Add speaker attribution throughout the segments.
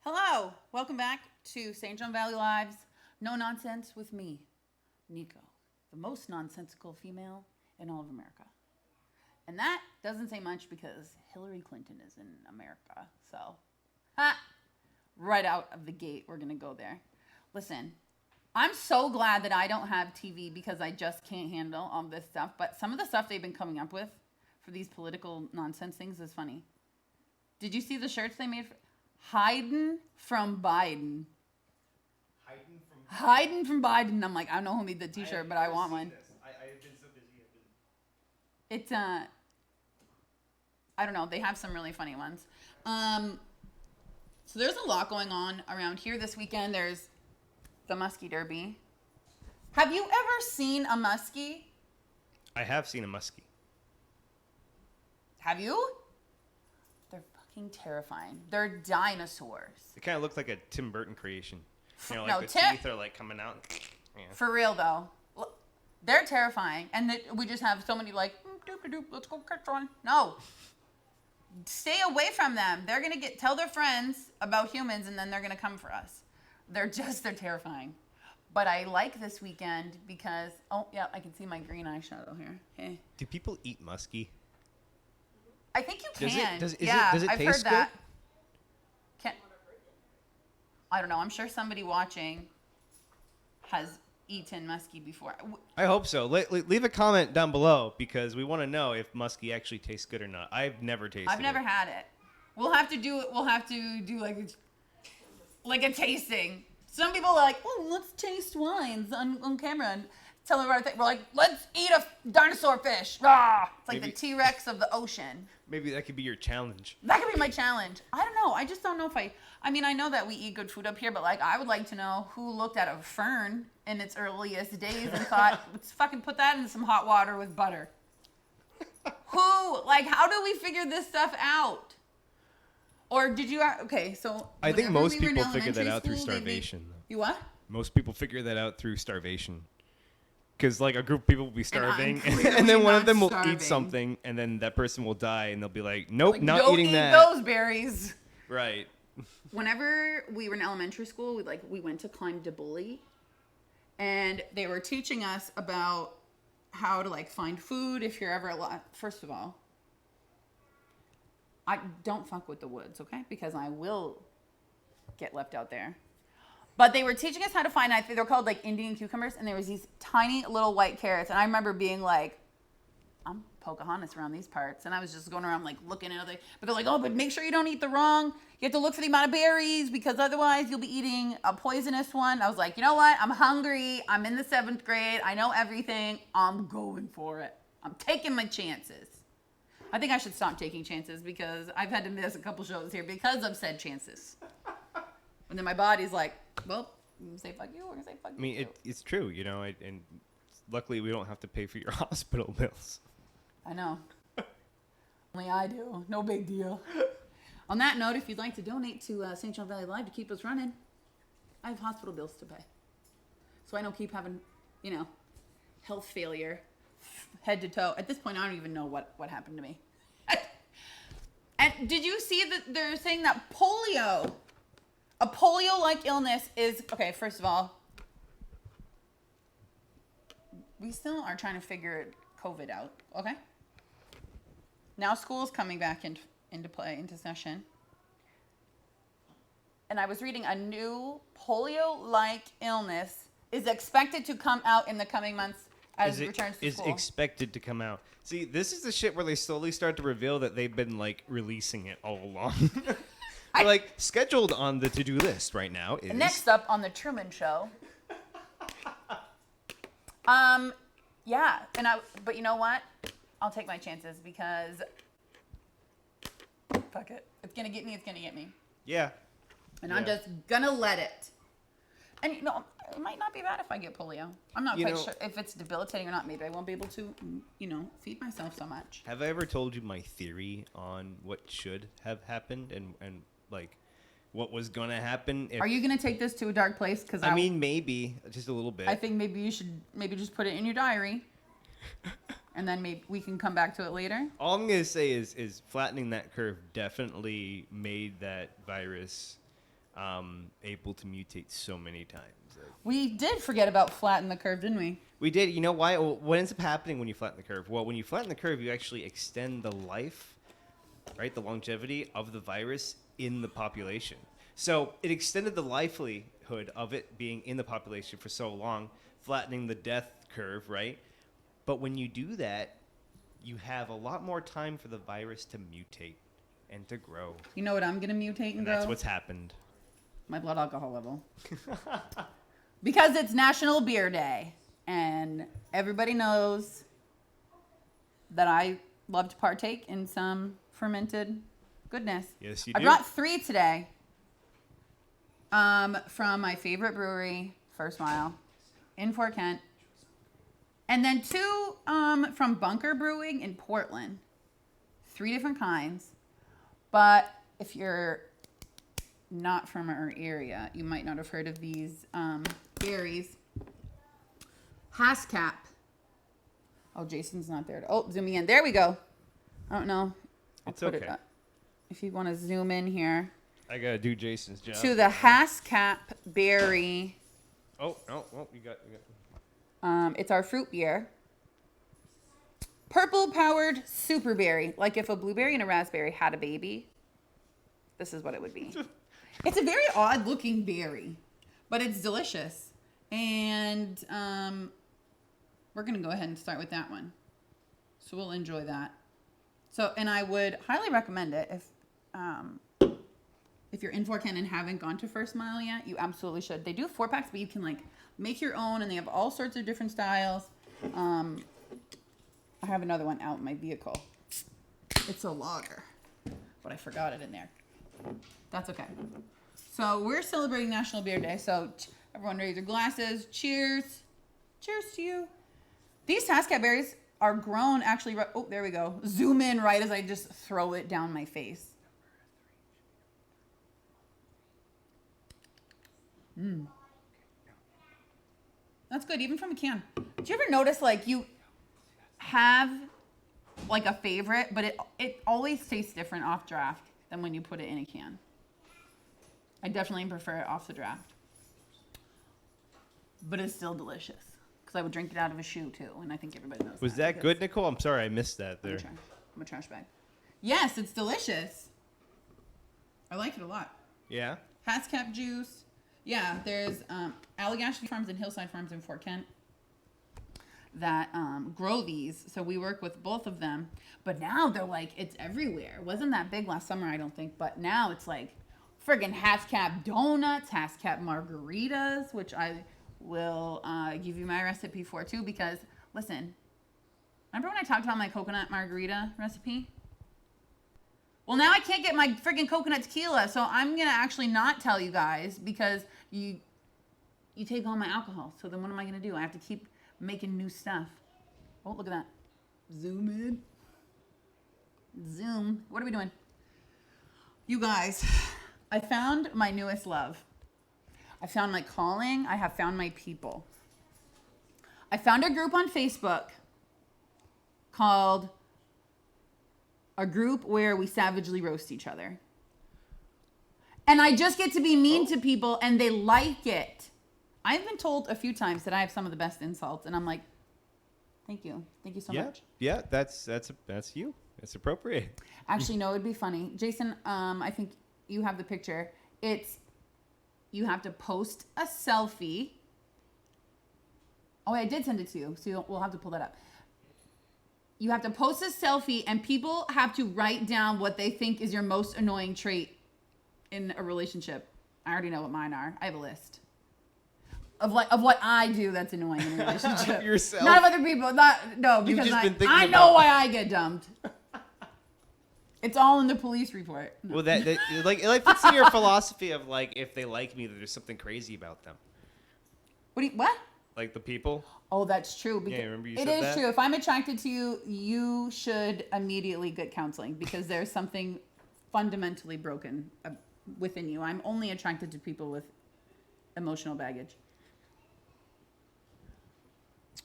Speaker 1: Hello, welcome back to St. John Valley Lives. No nonsense with me, Nico, the most nonsensical female in all of America. And that doesn't say much because Hillary Clinton is in America. So, right out of the gate, we're going to go there. Listen, I'm so glad that I don't have TV because I just can't handle all this stuff. But some of the stuff they've been coming up with for these political nonsense things is funny. Did you see the shirts they made? Hiding from Biden. Hiding from Biden. I'm like, I don't know who made the t-shirt, but I want one.
Speaker 2: I have been so busy.
Speaker 1: It's, I don't know. They have some really funny ones. So there's a lot going on around here this weekend. There's the Muskie Derby. Have you ever seen a muskie?
Speaker 2: I have seen a muskie.
Speaker 1: Have you? They're fucking terrifying. They're dinosaurs.
Speaker 2: They kind of look like a Tim Burton creation. You know,
Speaker 1: No,
Speaker 2: like the teeth are like coming out. Yeah.
Speaker 1: For real though, they're terrifying, and we just have so many like, doop-a-doop, let's go catch one. No, stay away from them. They're gonna tell their friends about humans, and then they're gonna come for us. They're terrifying. But I like this weekend because I can see my green eyeshadow here. Hey.
Speaker 2: Do people eat muskie?
Speaker 1: I think you can.
Speaker 2: Does it
Speaker 1: I've
Speaker 2: taste
Speaker 1: heard that.
Speaker 2: good?
Speaker 1: I don't know. I'm sure somebody watching has eaten muskie before.
Speaker 2: I hope so. Leave a comment down below because we want to know if muskie actually tastes good or not. I've never tasted it.
Speaker 1: I've never had it. We'll have to do like a tasting. Some people are like, oh, let's taste wines on camera and tell them about it. We're like, let's eat a dinosaur fish. Rah! It's like the T-Rex of the ocean.
Speaker 2: Maybe that could be your challenge.
Speaker 1: That could be my challenge. I don't know. I just don't know if I mean, I know that we eat good food up here, but like, I would like to know who looked at a fern in its earliest days and thought, let's fucking put that in some hot water with butter. How do we figure this stuff out? Or did you, okay, so.
Speaker 2: I think most
Speaker 1: we were in
Speaker 2: people figure that
Speaker 1: elementary
Speaker 2: out through
Speaker 1: school,
Speaker 2: starvation.
Speaker 1: You what?
Speaker 2: Most people figure that out through starvation. Because like a group of people will be starving,
Speaker 1: clearly
Speaker 2: and then one of them will
Speaker 1: starving.
Speaker 2: eat something, and then that person will die, and they'll be like, "Nope,
Speaker 1: Like,
Speaker 2: not
Speaker 1: don't
Speaker 2: eating
Speaker 1: eat
Speaker 2: that."
Speaker 1: those berries.
Speaker 2: Right.
Speaker 1: Whenever we were in elementary school, we went to climb Debully, and they were teaching us about how to like find food if you're ever alive. First of all, I don't fuck with the woods, okay? Because I will get left out there. But they were teaching us how to find, I think they're called like Indian cucumbers, and there was these tiny little white carrots, and I remember being like, I'm Pocahontas around these parts, and I was just going around like looking at other, but they're like, oh, but make sure you don't eat the wrong, you have to look for the amount of berries, because otherwise you'll be eating a poisonous one. I was like, you know what, I'm hungry, I'm in the 7th grade, I know everything, I'm going for it. I'm taking my chances. I think I should stop taking chances because I've had to miss a couple shows here because of said chances. And then my body's like, well, we're going to say fuck you, we're going to say fuck you.
Speaker 2: I mean, it's true, you know, and luckily we don't have to pay for your hospital bills.
Speaker 1: I know. Only I do. No big deal. On that note, if you'd like to donate to St. John Valley Live to keep us running, I have hospital bills to pay. So I don't keep having, health failure head to toe. At this point, I don't even know what happened to me. And did you see that they're saying that a polio-like illness is, okay, first of all, we still are trying to figure COVID out, okay? Now school's coming back into play, into session. And I was reading a new polio-like illness is expected to come out in the coming months as it returns to school.
Speaker 2: Is expected to come out. See, this is the shit where they slowly start to reveal that they've been, like, releasing it all along. They're like, scheduled on the to-do list right now is...
Speaker 1: Next up on the Truman Show. Yeah, but you know what? I'll take my chances because fuck it. It's gonna get me.
Speaker 2: Yeah.
Speaker 1: And I'm just gonna let it. And it might not be bad if I get polio. I'm not quite sure if it's debilitating or not. Maybe I won't be able to, feed myself so much.
Speaker 2: Have I ever told you my theory on what should have happened and like what was gonna happen?
Speaker 1: Are you gonna take this to a dark place? Because
Speaker 2: I mean, maybe just a little bit.
Speaker 1: I think maybe you should just put it in your diary, and then maybe we can come back to it later.
Speaker 2: All I'm gonna say is flattening that curve definitely made that virus able to mutate so many times.
Speaker 1: We did forget about flatten the curve, didn't we?
Speaker 2: We did. You know why? Well, what ends up happening when you flatten the curve? Well, when you flatten the curve, you actually extend the life, right, the longevity of the virus in the population. So it extended the livelihood of it being in the population for so long, flattening the death curve, right? But when you do that, you have a lot more time for the virus to mutate and to grow.
Speaker 1: You know what I'm going to mutate and grow?
Speaker 2: That's what's happened.
Speaker 1: My blood alcohol level. Because it's National Beer Day. And everybody knows that I love to partake in some fermented goodness.
Speaker 2: Yes, you
Speaker 1: I
Speaker 2: do.
Speaker 1: brought 3 today from my favorite brewery, First Mile, in Fort Kent. And then 2 from Bunker Brewing in Portland. 3 different kinds. But if you're not from our area, you might not have heard of these berries. Haskap. Oh, Jason's not there. Oh, zooming in. There we go. I don't know.
Speaker 2: It's okay.
Speaker 1: If you want to zoom in here.
Speaker 2: I got to do Jason's job.
Speaker 1: To the Haskap berry.
Speaker 2: Oh, no. Oh, you got.
Speaker 1: It's our fruit beer. Purple powered super berry. Like if a blueberry and a raspberry had a baby, this is what it would be. It's a very odd looking berry, but it's delicious. And we're going to go ahead and start with that one. So we'll enjoy that. So, and I would highly recommend it if you're in Fort Kent and haven't gone to First Mile yet, you absolutely should. They do 4-packs, but you can like make your own, and they have all sorts of different styles. I have another one out in my vehicle. It's a lager, but I forgot it in there. That's okay. So we're celebrating National Beer Day. So everyone raise your glasses. Cheers. Cheers to you. These Haskap berries are grown actually. Oh, there we go. Zoom in right as I just throw it down my face. That's good, even from a can. Do you ever notice like you have like a favorite, but it always tastes different off draft than when you put it in a can? I definitely prefer it off the draft. But it's still delicious. Because I would drink it out of a shoe too, and I think everybody knows
Speaker 2: Was that good, Nicole? I'm sorry, I missed that there.
Speaker 1: I'm a trash bag. Yes, it's delicious. I like it a lot.
Speaker 2: Yeah?
Speaker 1: Haskap juice. Yeah, there's Allagash Farms and Hillside Farms in Fort Kent that grow these. So we work with both of them. But now they're like, it's everywhere. It wasn't that big last summer, I don't think. But now it's like friggin' Haskap donuts, Haskap margaritas, which I will give you my recipe for too. Because, listen, remember when I talked about my coconut margarita recipe? Well, now I can't get my friggin' coconut tequila, so I'm going to actually not tell you guys because you take all my alcohol. So then what am I going to do? I have to keep making new stuff. Oh, look at that. Zoom in. Zoom. What are we doing? You guys, I found my newest love. I found my calling. I have found my people. I found a group on Facebook called A Group Where We Savagely Roast Each Other. And I just get to be mean to people and they like it. I've been told a few times that I have some of the best insults, and I'm like, thank you. Thank you so much.
Speaker 2: Yeah, that's you. It's appropriate.
Speaker 1: Actually, no, it'd be funny. Jason, I think you have the picture. You have to post a selfie. Oh, I did send it to you, so we'll have to pull that up. You have to post a selfie, and people have to write down what they think is your most annoying trait in a relationship. I already know what mine are. I have a list of what I do that's annoying in a relationship.
Speaker 2: Yourself.
Speaker 1: Not of other people. Because I know why I get dumped. It's all in the police report. No.
Speaker 2: Well, that like fits in your philosophy of like if they like me, there's something crazy about them.
Speaker 1: What?
Speaker 2: Like the people.
Speaker 1: Oh, that's true.
Speaker 2: Yeah, remember you
Speaker 1: it
Speaker 2: said
Speaker 1: is
Speaker 2: that?
Speaker 1: true. If I'm attracted to you, you should immediately get counseling because there's something fundamentally broken within you. I'm only attracted to people with emotional baggage.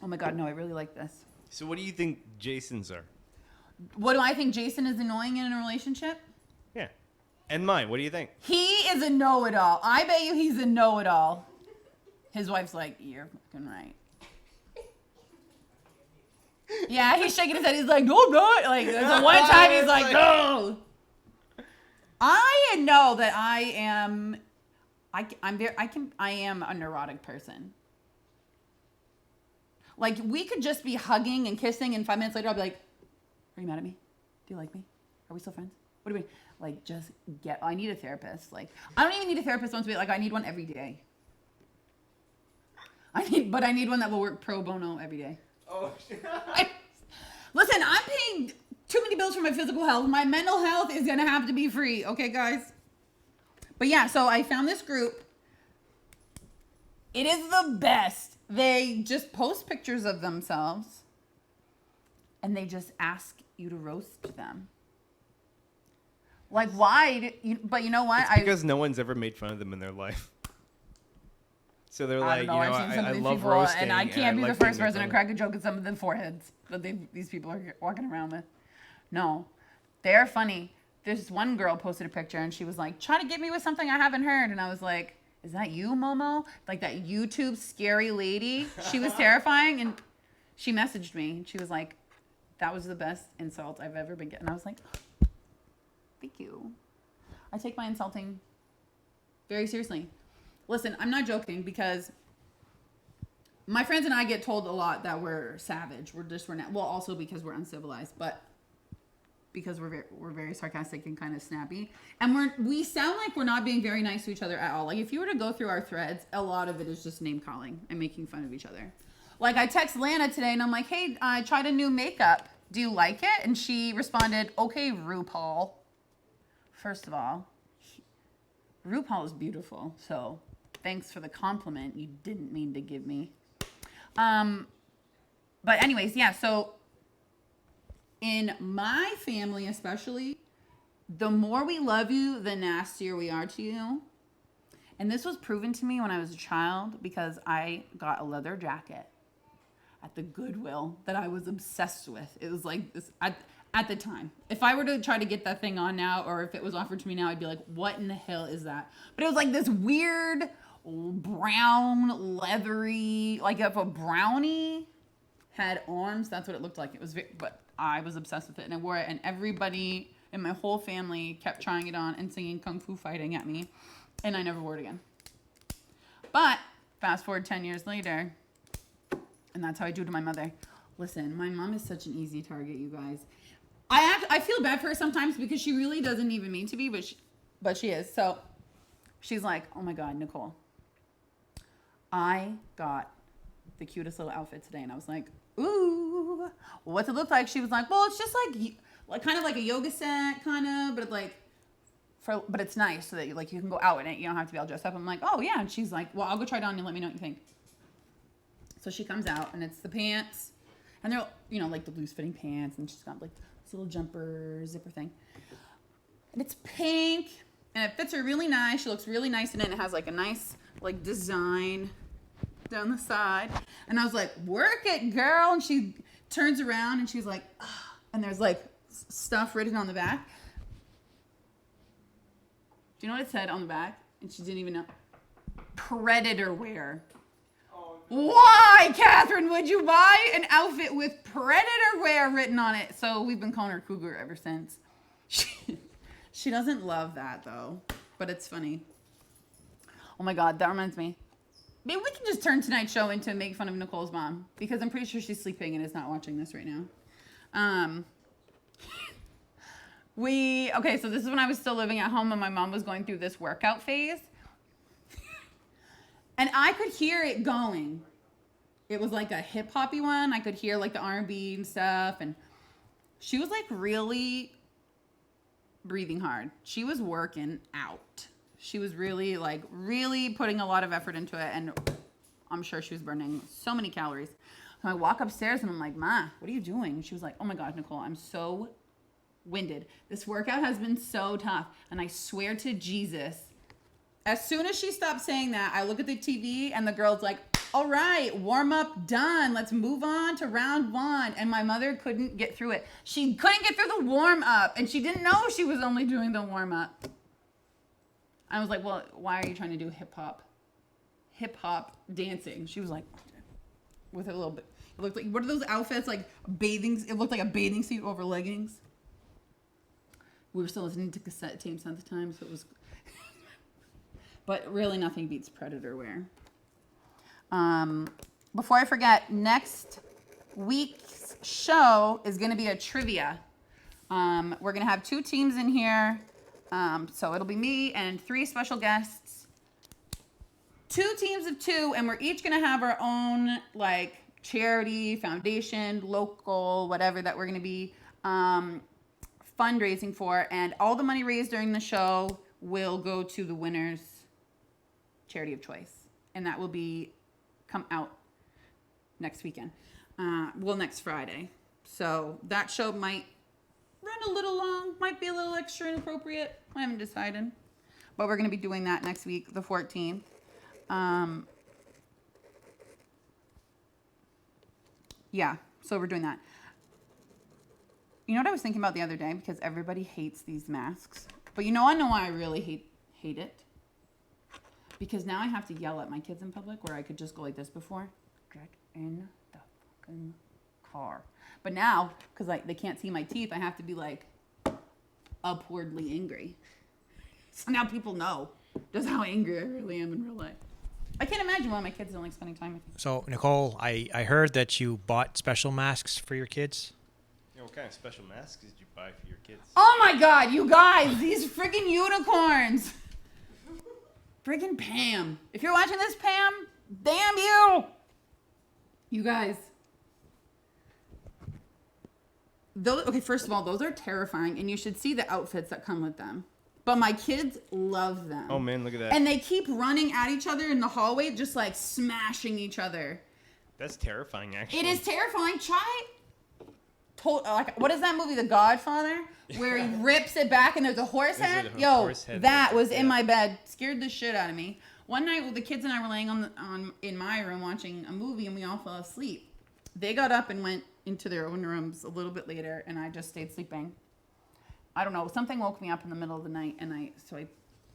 Speaker 1: Oh my God, no, I really like this.
Speaker 2: So what do you think Jason's are?
Speaker 1: What do I think Jason is annoying in a relationship?
Speaker 2: Yeah. And mine. What do you think?
Speaker 1: He is a know-it-all. I bet you he's a know-it-all. His wife's like, you're fucking right. Yeah, he's shaking his head. He's like, no, I'm not. Like, there's a one time he's like, no. I know that I am a neurotic person. Like, we could just be hugging and kissing, and 5 minutes later I'll be like, are you mad at me? Do you like me? Are we still friends? What do we like? Just I need a therapist. Like, I don't even need a therapist once a week. Like, I need one every day. I need one that will work pro bono every day.
Speaker 2: Oh,
Speaker 1: listen, I'm paying too many bills for my physical health. My mental health is gonna have to be free, okay, guys? But yeah, so I found this group. It is the best. They just post pictures of themselves, and they just ask you to roast them. Like, why? But you know what?
Speaker 2: It's because no one's ever made fun of them in their life. So they're like,
Speaker 1: I've seen some
Speaker 2: I
Speaker 1: of these
Speaker 2: love
Speaker 1: people,
Speaker 2: roasting.
Speaker 1: and I can't be the
Speaker 2: like
Speaker 1: first
Speaker 2: being made
Speaker 1: person to
Speaker 2: fun
Speaker 1: crack a joke at some of the foreheads that these people are walking around with. No, they're funny. This one girl posted a picture, and she was like, try to get me with something I haven't heard. And I was like, is that you, Momo? Like that YouTube scary lady? She was terrifying, and she messaged me. And she was like, that was the best insult I've ever been getting. And I was like, thank you. I take my insulting very seriously. Listen, I'm not joking, because my friends and I get told a lot that we're savage. We're not. Well, also because we're uncivilized, but because we're very sarcastic and kind of snappy, and we sound like we're not being very nice to each other at all. Like, if you were to go through our threads, a lot of it is just name calling and making fun of each other. Like, I text Lana today, and I'm like, hey, I tried a new makeup. Do you like it? And she responded, okay, RuPaul. First of all, RuPaul is beautiful, so thanks for the compliment you didn't mean to give me. But anyways, yeah, so in my family especially, the more we love you, the nastier we are to you. And this was proven to me when I was a child, because I got a leather jacket at the Goodwill that I was obsessed with. It was like this at the time. If I were to try to get that thing on now, or if it was offered to me now, I'd be like, what in the hell is that? But it was like this weird brown, leathery, like if a brownie had arms, that's what it looked like. It was but I was obsessed with it, and I wore it, and everybody in my whole family kept trying it on and singing Kung Fu Fighting at me, and I never wore it again. But fast forward 10 years later, and that's how I do to my mother. Listen, my mom is such an easy target, you guys. I feel bad for her sometimes, because she really doesn't even mean to be, but she is. So she's like, oh my God, Nicole, I got the cutest little outfit today. And I was like, ooh, what's it look like? She was like, well, it's just like kind of like a yoga set, kind of, but but it's nice so that you can go out in it. You don't have to be all dressed up. I'm like, oh yeah. And she's like, well, I'll go try it on and let me know what you think. So she comes out, and it's the pants, and they're, like the loose fitting pants, and she's got like this little jumper zipper thing, and it's pink, and it fits her really nice. She looks really nice in it, and it has like a nice like design down the side. And I was like, work it, girl. And she turns around, and she's like, ah, and there's like stuff written on the back. Do you know what it said on the back? And she didn't even know. Predator wear. Why, Catherine, would you buy an outfit with predator wear written on it? So we've been calling her Cougar ever since. She doesn't love that, though, but it's funny. Oh my God, that reminds me. Maybe we can just turn tonight's show into make fun of Nicole's mom, because I'm pretty sure she's sleeping and is not watching this right now. Okay, so this is when I was still living at home, and my mom was going through this workout phase. And I could hear it going. It was like a hip hoppy one. I could hear like the R&B and stuff. And she was like really breathing hard. She was working out. She was really putting a lot of effort into it. And I'm sure she was burning so many calories. So I walk upstairs, and I'm like, Ma, what are you doing? And she was like, oh my God, Nicole, I'm so winded. This workout has been so tough. And I swear to Jesus, as soon as she stopped saying that, I look at the TV, and the girl's like, all right, warm up done. Let's move on to round one. And my mother couldn't get through it. She couldn't get through the warm up, and she didn't know she was only doing the warm up. I was like, well, why are you trying to do hip hop dancing? She was like, with a little bit. It looked like, what are those outfits? Like it looked like a bathing suit over leggings. We were still listening to cassette tapes at the time, so it was. But really, nothing beats Predator wear. Before I forget, next week's show is going to be a trivia. We're going to have 2 teams in here. So it'll be me and 3 special guests. 2 teams of 2, and we're each going to have our own, like, charity, foundation, local, whatever that we're going to be fundraising for. And all the money raised during the show will go to the winner's charity of choice. And that will come out next weekend. Next Friday. So that show might run a little long, might be a little extra inappropriate. I haven't decided. But we're going to be doing that next week, the 14th. Yeah, so we're doing that. You know what I was thinking about the other day? Because everybody hates these masks. But I know why I really hate it. Because now I have to yell at my kids in public where I could just go like this before. Get in the fucking car. But now, because they can't see my teeth, I have to be like upwardly angry. So now people know just how angry I really am in real life. I can't imagine why my kids don't like spending time with me.
Speaker 3: So, Nicole, I heard that you bought special masks for your kids.
Speaker 2: Yeah, what kind of special masks did you buy for your kids?
Speaker 1: Oh my God, you guys, these freaking unicorns. Friggin' Pam. If you're watching this, Pam, damn you. You guys. Okay, first of all, those are terrifying, and you should see the outfits that come with them. But my kids love them.
Speaker 2: Oh, man, look at that.
Speaker 1: And they keep running at each other in the hallway, just like smashing each other.
Speaker 2: That's terrifying, actually.
Speaker 1: It is terrifying. Try. What is that movie, The Godfather? Where he rips it back and there's a horse head? That was in my bed. Scared the shit out of me. One night, the kids and I were laying in my room watching a movie, and we all fell asleep. They got up and went into their own rooms a little bit later, and I just stayed sleeping. I don't know. Something woke me up in the middle of the night, and I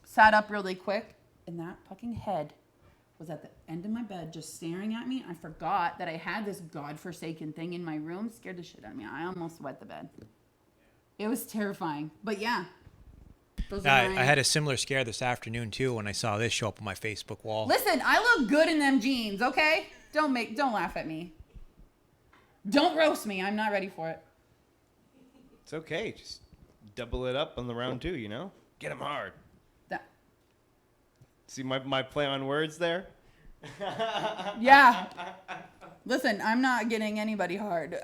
Speaker 1: sat up really quick, and that fucking head was at the end of my bed just staring at me. I forgot that I had this godforsaken thing in my room. Scared the shit out of me. I almost wet the bed. It was terrifying. But yeah.
Speaker 3: I had a similar scare this afternoon, too, when I saw this show up on my Facebook wall.
Speaker 1: Listen, I look good in them jeans, okay? Don't laugh at me. Don't roast me. I'm not ready for it.
Speaker 2: It's okay. Just double it up on the round 2, Get them hard. See my play on words there?
Speaker 1: Yeah. Listen, I'm not getting anybody hard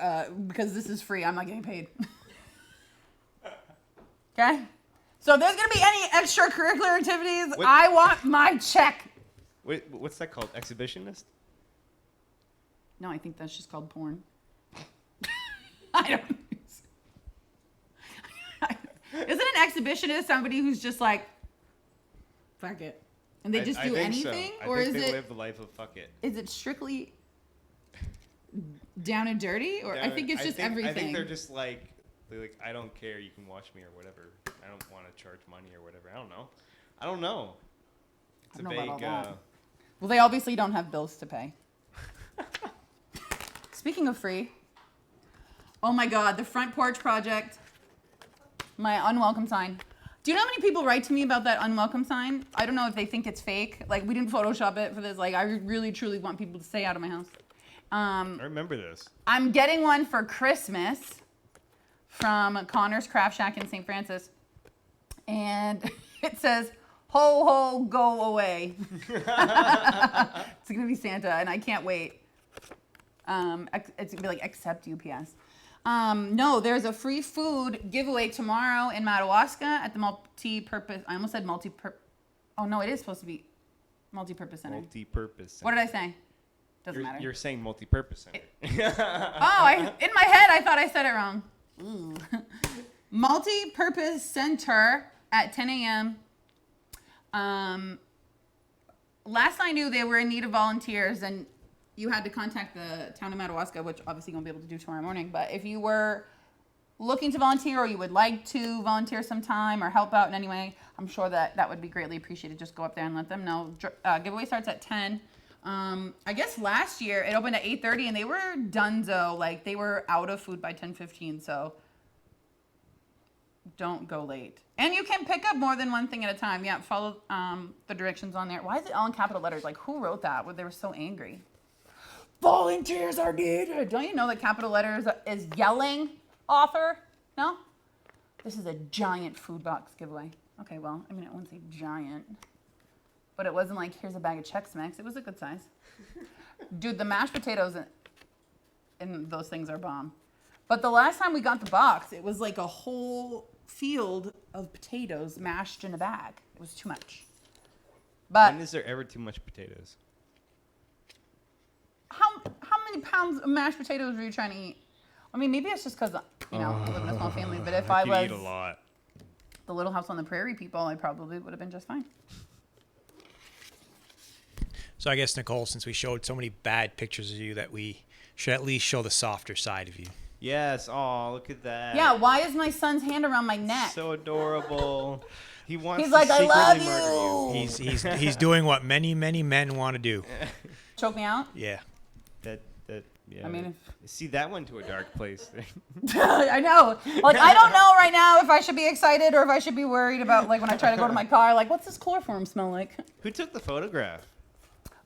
Speaker 1: because this is free. I'm not getting paid. Okay? So if there's going to be any extracurricular activities, I want my check.
Speaker 2: Wait, what's that called? Exhibitionist?
Speaker 1: No, I think that's just called porn. I don't. Isn't an exhibitionist somebody who's just like, fuck it, and they just do anything,
Speaker 2: so.
Speaker 1: or
Speaker 2: I think
Speaker 1: is
Speaker 2: they
Speaker 1: it
Speaker 2: live the life of fuck it?
Speaker 1: Is it strictly down and dirty, or I think it's just everything?
Speaker 2: I think they're just like I don't care, you can watch me or whatever. I don't want to charge money or whatever. I don't know. It's a vague.
Speaker 1: Well, they obviously don't have bills to pay. Speaking of free, oh my God, the Front Porch Project. My unwelcome sign. Do you know how many people write to me about that unwelcome sign? I don't know if they think it's fake. Like, we didn't Photoshop it for this. Like, I really, truly want people to stay out of my house.
Speaker 2: I remember this.
Speaker 1: I'm getting one for Christmas from Connor's Craft Shack in St. Francis. And it says, ho, ho, go away. It's going to be Santa, and I can't wait. It's going to be like, accept UPS. No, there's a free food giveaway tomorrow in Madawaska at the multi-purpose. I almost said multi-purpose. Oh no, it is supposed to be multi-purpose center.
Speaker 2: Multi-purpose center.
Speaker 1: What did I say? Doesn't matter.
Speaker 2: You're saying multi-purpose center.
Speaker 1: In my head, I thought I said it wrong. Ooh. Multi-purpose center at 10 a.m. Last I knew, they were in need of volunteers, and you had to contact the town of Madawaska, which obviously you won't be able to do tomorrow morning. But if you were looking to volunteer or you would like to volunteer sometime or help out in any way, I'm sure that would be greatly appreciated. Just go up there and let them know. Giveaway starts at 10. I guess last year it opened at 8:30 and they were donezo. Like they were out of food by 10:15. So don't go late. And you can pick up more than one thing at a time. Yeah, follow the directions on there. Why is it all in capital letters? Like who wrote that? They were so angry. Volunteers are needed. Don't you know that capital letters is yelling? Author? No? This is a giant food box giveaway. Okay, well, I mean, I wouldn't say giant. But it wasn't like, here's a bag of Chex Mix. It was a good size. Dude, the mashed potatoes in those things are bomb. But the last time we got the box, it was like a whole field of potatoes mashed in a bag. It was too much. But
Speaker 2: when is there ever too much potatoes?
Speaker 1: How many pounds of mashed potatoes were you trying to eat? I mean, maybe it's just because, you know, I live in a small family. But if I was
Speaker 2: eat a lot.
Speaker 1: The Little House on the Prairie people, I probably would have been just fine.
Speaker 3: So I guess, Nicole, since we showed so many bad pictures of you, that we should at least show the softer side of you.
Speaker 2: Yes. Oh, look at that.
Speaker 1: Yeah. Why is my son's hand around my neck?
Speaker 2: So adorable. He's to
Speaker 1: like, I love
Speaker 2: secretly murder
Speaker 3: He's doing what many men want to do.
Speaker 1: Choke me out?
Speaker 3: Yeah.
Speaker 2: Yeah.
Speaker 1: I mean,
Speaker 2: see, that went to a dark place.
Speaker 1: I know. Like, I don't know right now if I should be excited or if I should be worried about, like, when I try to go to my car, like, what's this chloroform smell like?
Speaker 2: Who took the photograph?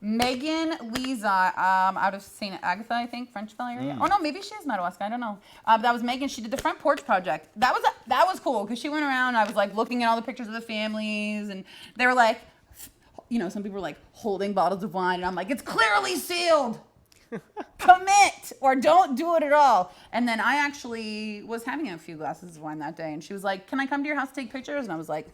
Speaker 1: Megan Lisa, out of St. Agatha, I think, Frenchville area. Oh no, maybe she is Madawaska. I don't know. That was Megan. She did the front porch project. That was cool because she went around. And I was like looking at all the pictures of the families, and they were like, you know, some people were like holding bottles of wine, and I'm like, it's clearly sealed. Commit or don't do it at all. And then I actually was having a few glasses of wine that day, and she was like, "Can I come to your house to take pictures?" And I was like,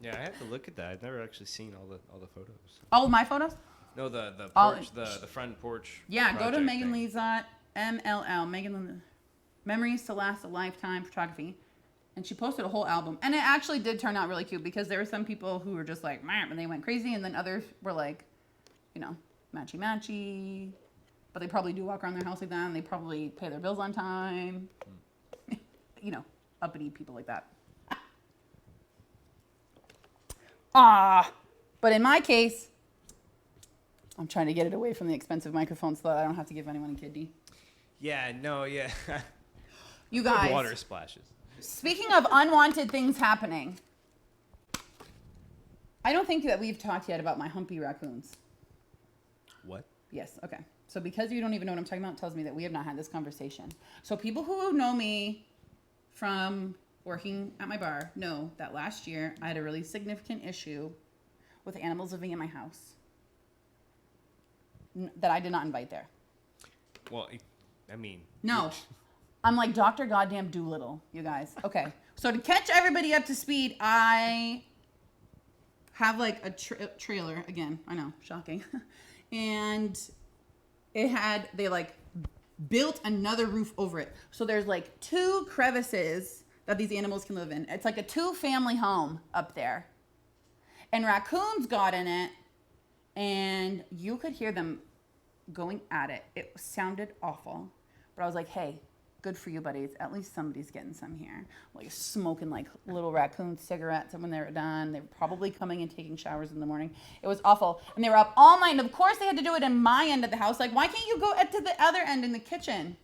Speaker 2: Yeah, I have to look at that. I've never actually seen all the photos.
Speaker 1: "All of my photos?"
Speaker 2: No, the porch, the front porch.
Speaker 1: Yeah, go to
Speaker 2: project
Speaker 1: Megan
Speaker 2: thing.
Speaker 1: Lezat, MLL, Megan Memories to Last a Lifetime Photography. And she posted a whole album. And it actually did turn out really cute because there were some people who were just like, man, and they went crazy. And then others were like, you know, matchy-matchy. But they probably do walk around their house like that, and they probably pay their bills on time. You know, uppity people like that. But in my case, I'm trying to get it away from the expensive microphone so that I don't have to give anyone a kidney.
Speaker 2: Yeah, no, yeah.
Speaker 1: You guys.
Speaker 2: Water splashes.
Speaker 1: Speaking of unwanted things happening, I don't think that we've talked yet about my humpy raccoons.
Speaker 2: What?
Speaker 1: Yes, okay. So because you don't even know what I'm talking about, tells me that we have not had this conversation. So people who know me from working at my bar know that last year I had a really significant issue with animals living in my house that I did not invite there.
Speaker 2: Well, I mean.
Speaker 1: No. I'm like Dr. Goddamn Doolittle, you guys. Okay. So to catch everybody up to speed, I have like a trailer. Again, I know, shocking. And they like built another roof over it. So there's like 2 crevices that these animals can live in. It's like a 2-family home up there. And raccoons got in it, and you could hear them going at it. It sounded awful. But I was like, hey, good for you, buddies. At least somebody's getting some here. Like smoking like little raccoon cigarettes, and when they were done, they were probably coming and taking showers in the morning. It was awful. And they were up all night. And of course they had to do it in my end of the house. Like, why can't you go to the other end in the kitchen?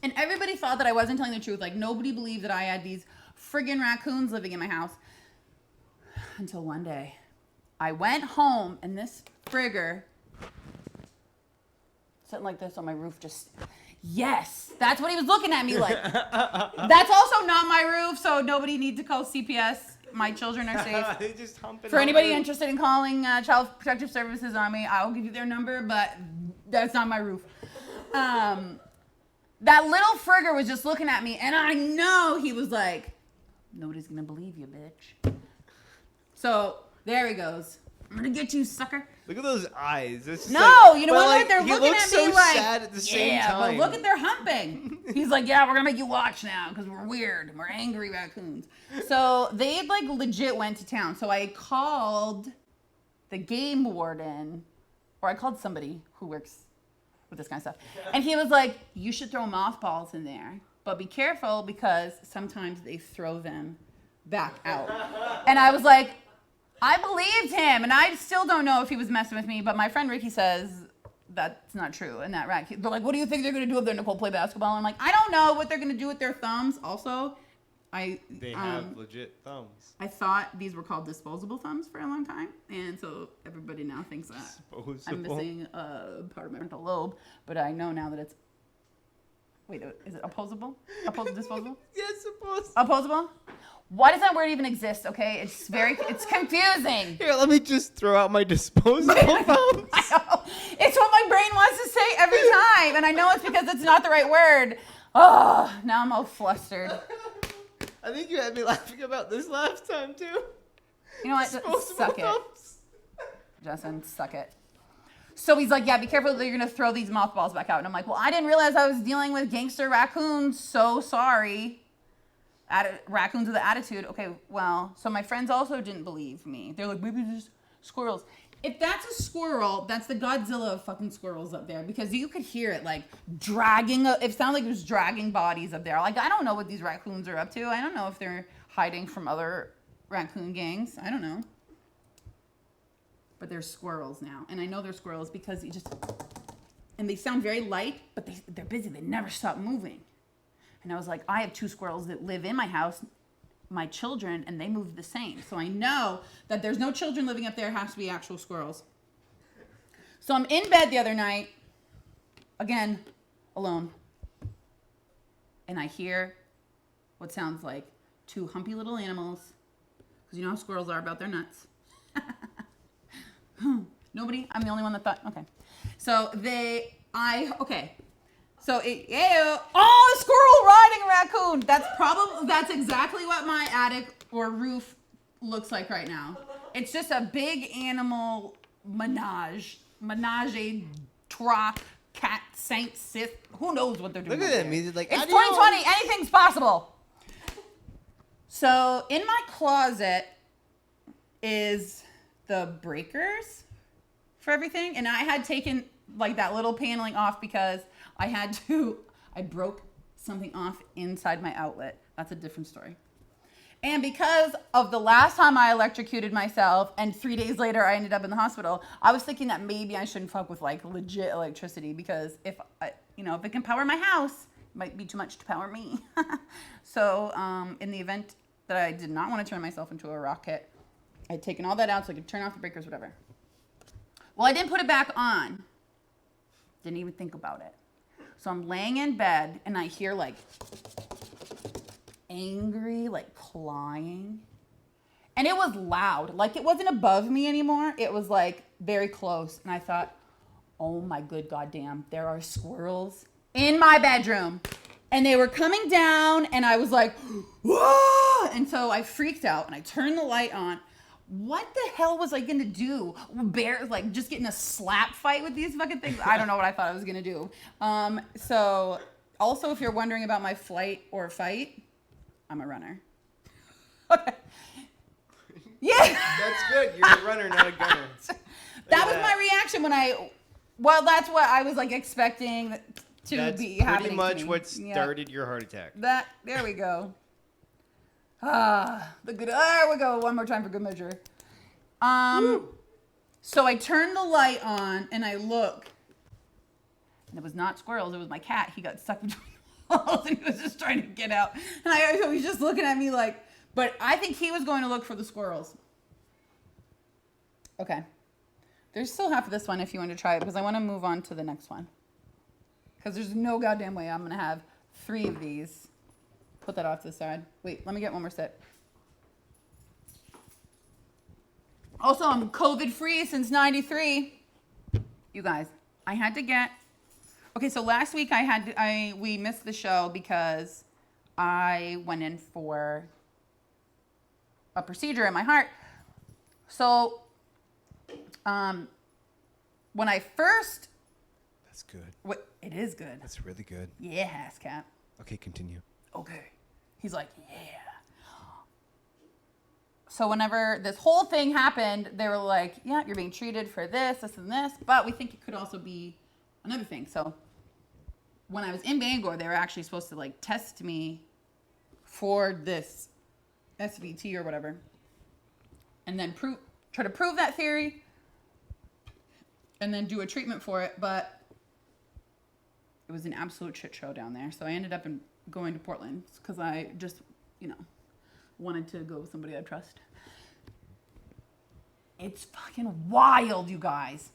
Speaker 1: And everybody thought that I wasn't telling the truth. Like, nobody believed that I had these friggin' raccoons living in my house. Until one day, I went home, and this frigger sitting like this on my roof just... Yes, that's what he was looking at me like. That's also not my roof, so nobody needs to call CPS. My children are safe.
Speaker 2: They just humping
Speaker 1: For anybody
Speaker 2: over.
Speaker 1: interested in calling Child Protective Services on me, I'll give you their number, but that's not my roof. That little frigger was just looking at me, and I know he was like, nobody's going to believe you, bitch. So there he goes. I'm going to get you, sucker.
Speaker 2: Look at those eyes. It's just
Speaker 1: No,
Speaker 2: like,
Speaker 1: you know
Speaker 2: but
Speaker 1: what?
Speaker 2: like,
Speaker 1: They're
Speaker 2: he
Speaker 1: looking
Speaker 2: looks
Speaker 1: at me
Speaker 2: so
Speaker 1: like,
Speaker 2: sad at the same
Speaker 1: yeah,
Speaker 2: time.
Speaker 1: but look at their humping. He's like, yeah, we're gonna make you watch now because we're weird. We're angry raccoons. So they like legit went to town. So I called the game warden, or I called somebody who works with this kind of stuff, and he was like, you should throw mothballs in there. but be careful because sometimes they throw them back out. And I was like, I believed him, and I still don't know if he was messing with me, but my friend Ricky says that's not true. And that rat, they're like, what do you think they're going to do if they're Nicole play basketball? And I'm like, I don't know what they're going to do with their thumbs. Also,
Speaker 2: They have legit thumbs.
Speaker 1: I thought these were called disposable thumbs for a long time, and so everybody now thinks that I'm missing a part of my frontal lobe, but I know now that it's, wait, is it opposable? Disposable?
Speaker 2: Yes, opposable.
Speaker 1: Opposable? Why does that word even exist, okay? It's confusing.
Speaker 2: Here, let me just throw out my disposable thumbs.
Speaker 1: I know. It's what my brain wants to say every time, and I know it's because it's not the right word. Oh, now I'm all flustered.
Speaker 2: I think you had me laughing about this last time, too.
Speaker 1: You know what?
Speaker 2: Disposable
Speaker 1: Suck it.
Speaker 2: thumbs.
Speaker 1: Justin, suck it. So he's like, yeah, be careful that you're going to throw these mothballs back out. And I'm like, well, I didn't realize I was dealing with gangster raccoons. So sorry. Raccoons with an attitude. Okay, well, so my friends also didn't believe me. They're like, maybe just squirrels. If that's a squirrel, that's the Godzilla of fucking squirrels up there, because you could hear it like dragging. It sounded like it was dragging bodies up there. Like, I don't know what these raccoons are up to. I don't know if they're hiding from other raccoon gangs. I don't know. But they're squirrels now. And I know they're squirrels because and they sound very light, but they're busy. They never stop moving. And I was like, I have 2 squirrels that live in my house, my children, and they move the same. So I know that there's no children living up there. It has to be actual squirrels. So I'm in bed the other night, again, alone. And I hear what sounds like 2 humpy little animals, because you know how squirrels are about their nuts. Nobody? I'm the only one that thought, okay. So So a squirrel riding a raccoon. That's exactly what my attic or roof looks like right now. It's just a big animal menage a trois, cat, saint, sith. Who knows what they're doing?
Speaker 2: Look at them. He's like,
Speaker 1: it's 2020. Anything's possible. So in my closet is the breakers for everything, and I had taken like that little paneling off because I broke something off inside my outlet. That's a different story. And because of the last time I electrocuted myself and 3 days later I ended up in the hospital, I was thinking that maybe I shouldn't fuck with like legit electricity, because if it can power my house, it might be too much to power me. So in the event that I did not want to turn myself into a rocket, I'd taken all that out so I could turn off the breakers, whatever. Well, I didn't put it back on. Didn't even think about it. So I'm laying in bed and I hear like angry, like clawing. And it was loud. Like, it wasn't above me anymore. It was like very close. And I thought, oh my good goddamn, there are squirrels in my bedroom. And they were coming down and I was like, whoa! And so I freaked out and I turned the light on. What the hell was I gonna do? Like just getting a slap fight with these fucking things? I don't know what I thought I was gonna do. So also, if you're wondering about my flight or fight, I'm a runner. Okay. Yeah.
Speaker 2: That's good. You're a runner, not a gunner.
Speaker 1: That was my reaction when that's what I was like expecting to be happening.
Speaker 2: That's pretty much
Speaker 1: to me.
Speaker 2: what started your heart attack.
Speaker 1: There we go. There we go. One more time for good measure. So I turned the light on and I look, and it was not squirrels. It was my cat. He got stuck between the walls and he was just trying to get out. And he was just looking at me like, but I think he was going to look for the squirrels. Okay. There's still half of this one if you want to try it, because I want to move on to the next one. Because there's no goddamn way I'm going to have 3 of these. Put that off to the side. Wait, let me get one more sip. Also, I'm COVID-free since 93. You guys, I had to get... Okay, so last week we missed the show because I went in for a procedure in my heart. So, when I first...
Speaker 2: That's good.
Speaker 1: It is good.
Speaker 2: That's really good.
Speaker 1: Yeah, ass cat.
Speaker 2: Okay, continue.
Speaker 1: Okay. He's like, yeah. So whenever this whole thing happened, they were like, yeah, you're being treated for this, and this, but we think it could also be another thing. So when I was in Bangor, they were actually supposed to like test me for this SVT or whatever, and then try to prove that theory, and then do a treatment for it. But it was an absolute shit show down there. So I ended up going to Portland because I just, wanted to go with somebody I trust. It's fucking wild, you guys.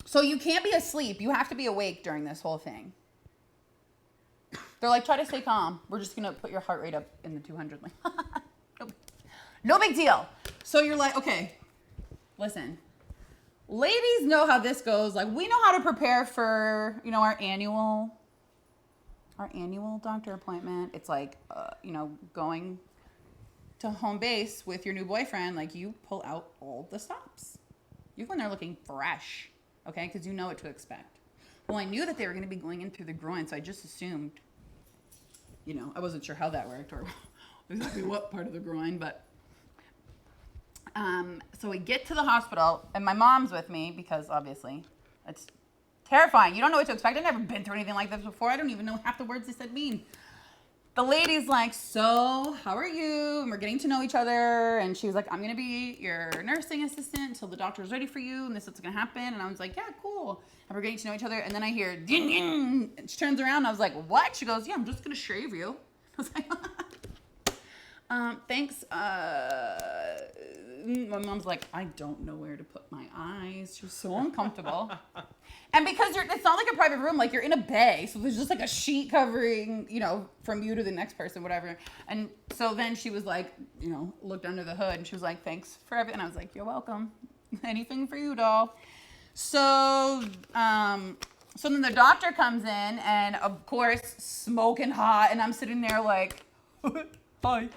Speaker 1: So you can't be asleep. You have to be awake during this whole thing. They're like, try to stay calm. We're just going to put your heart rate up in the 200. Like, no big deal. So you're like, okay, listen. Ladies know how this goes. Like, we know how to prepare for, our annual doctor appointment. It's like, going to home base with your new boyfriend. Like, you pull out all the stops. You go in there looking fresh, okay? Because you know what to expect. Well, I knew that they were going to be going in through the groin, so I just assumed, I wasn't sure how that worked or exactly what part of the groin, but so we get to the hospital, and my mom's with me because obviously it's terrifying. You don't know what to expect. I've never been through anything like this before. I don't even know half the words they said mean. The lady's like, so how are you? And we're getting to know each other. And she was like, I'm going to be your nursing assistant until the doctor's ready for you. And this is what's going to happen. And I was like, yeah, cool. And we're getting to know each other. And then I hear, ding, ding. And she turns around. And I was like, what? She goes, yeah, I'm just going to shave you. I was like, thanks. My mom's like, I don't know where to put my eyes. She was so uncomfortable. And because it's not like a private room, like you're in a bay. So there's just like a sheet covering, from you to the next person, whatever. And so then she was like, looked under the hood and she was like, thanks for everything. And I was like, you're welcome. Anything for you, doll. So then the doctor comes in and of course, smoking hot. And I'm sitting there like, hi,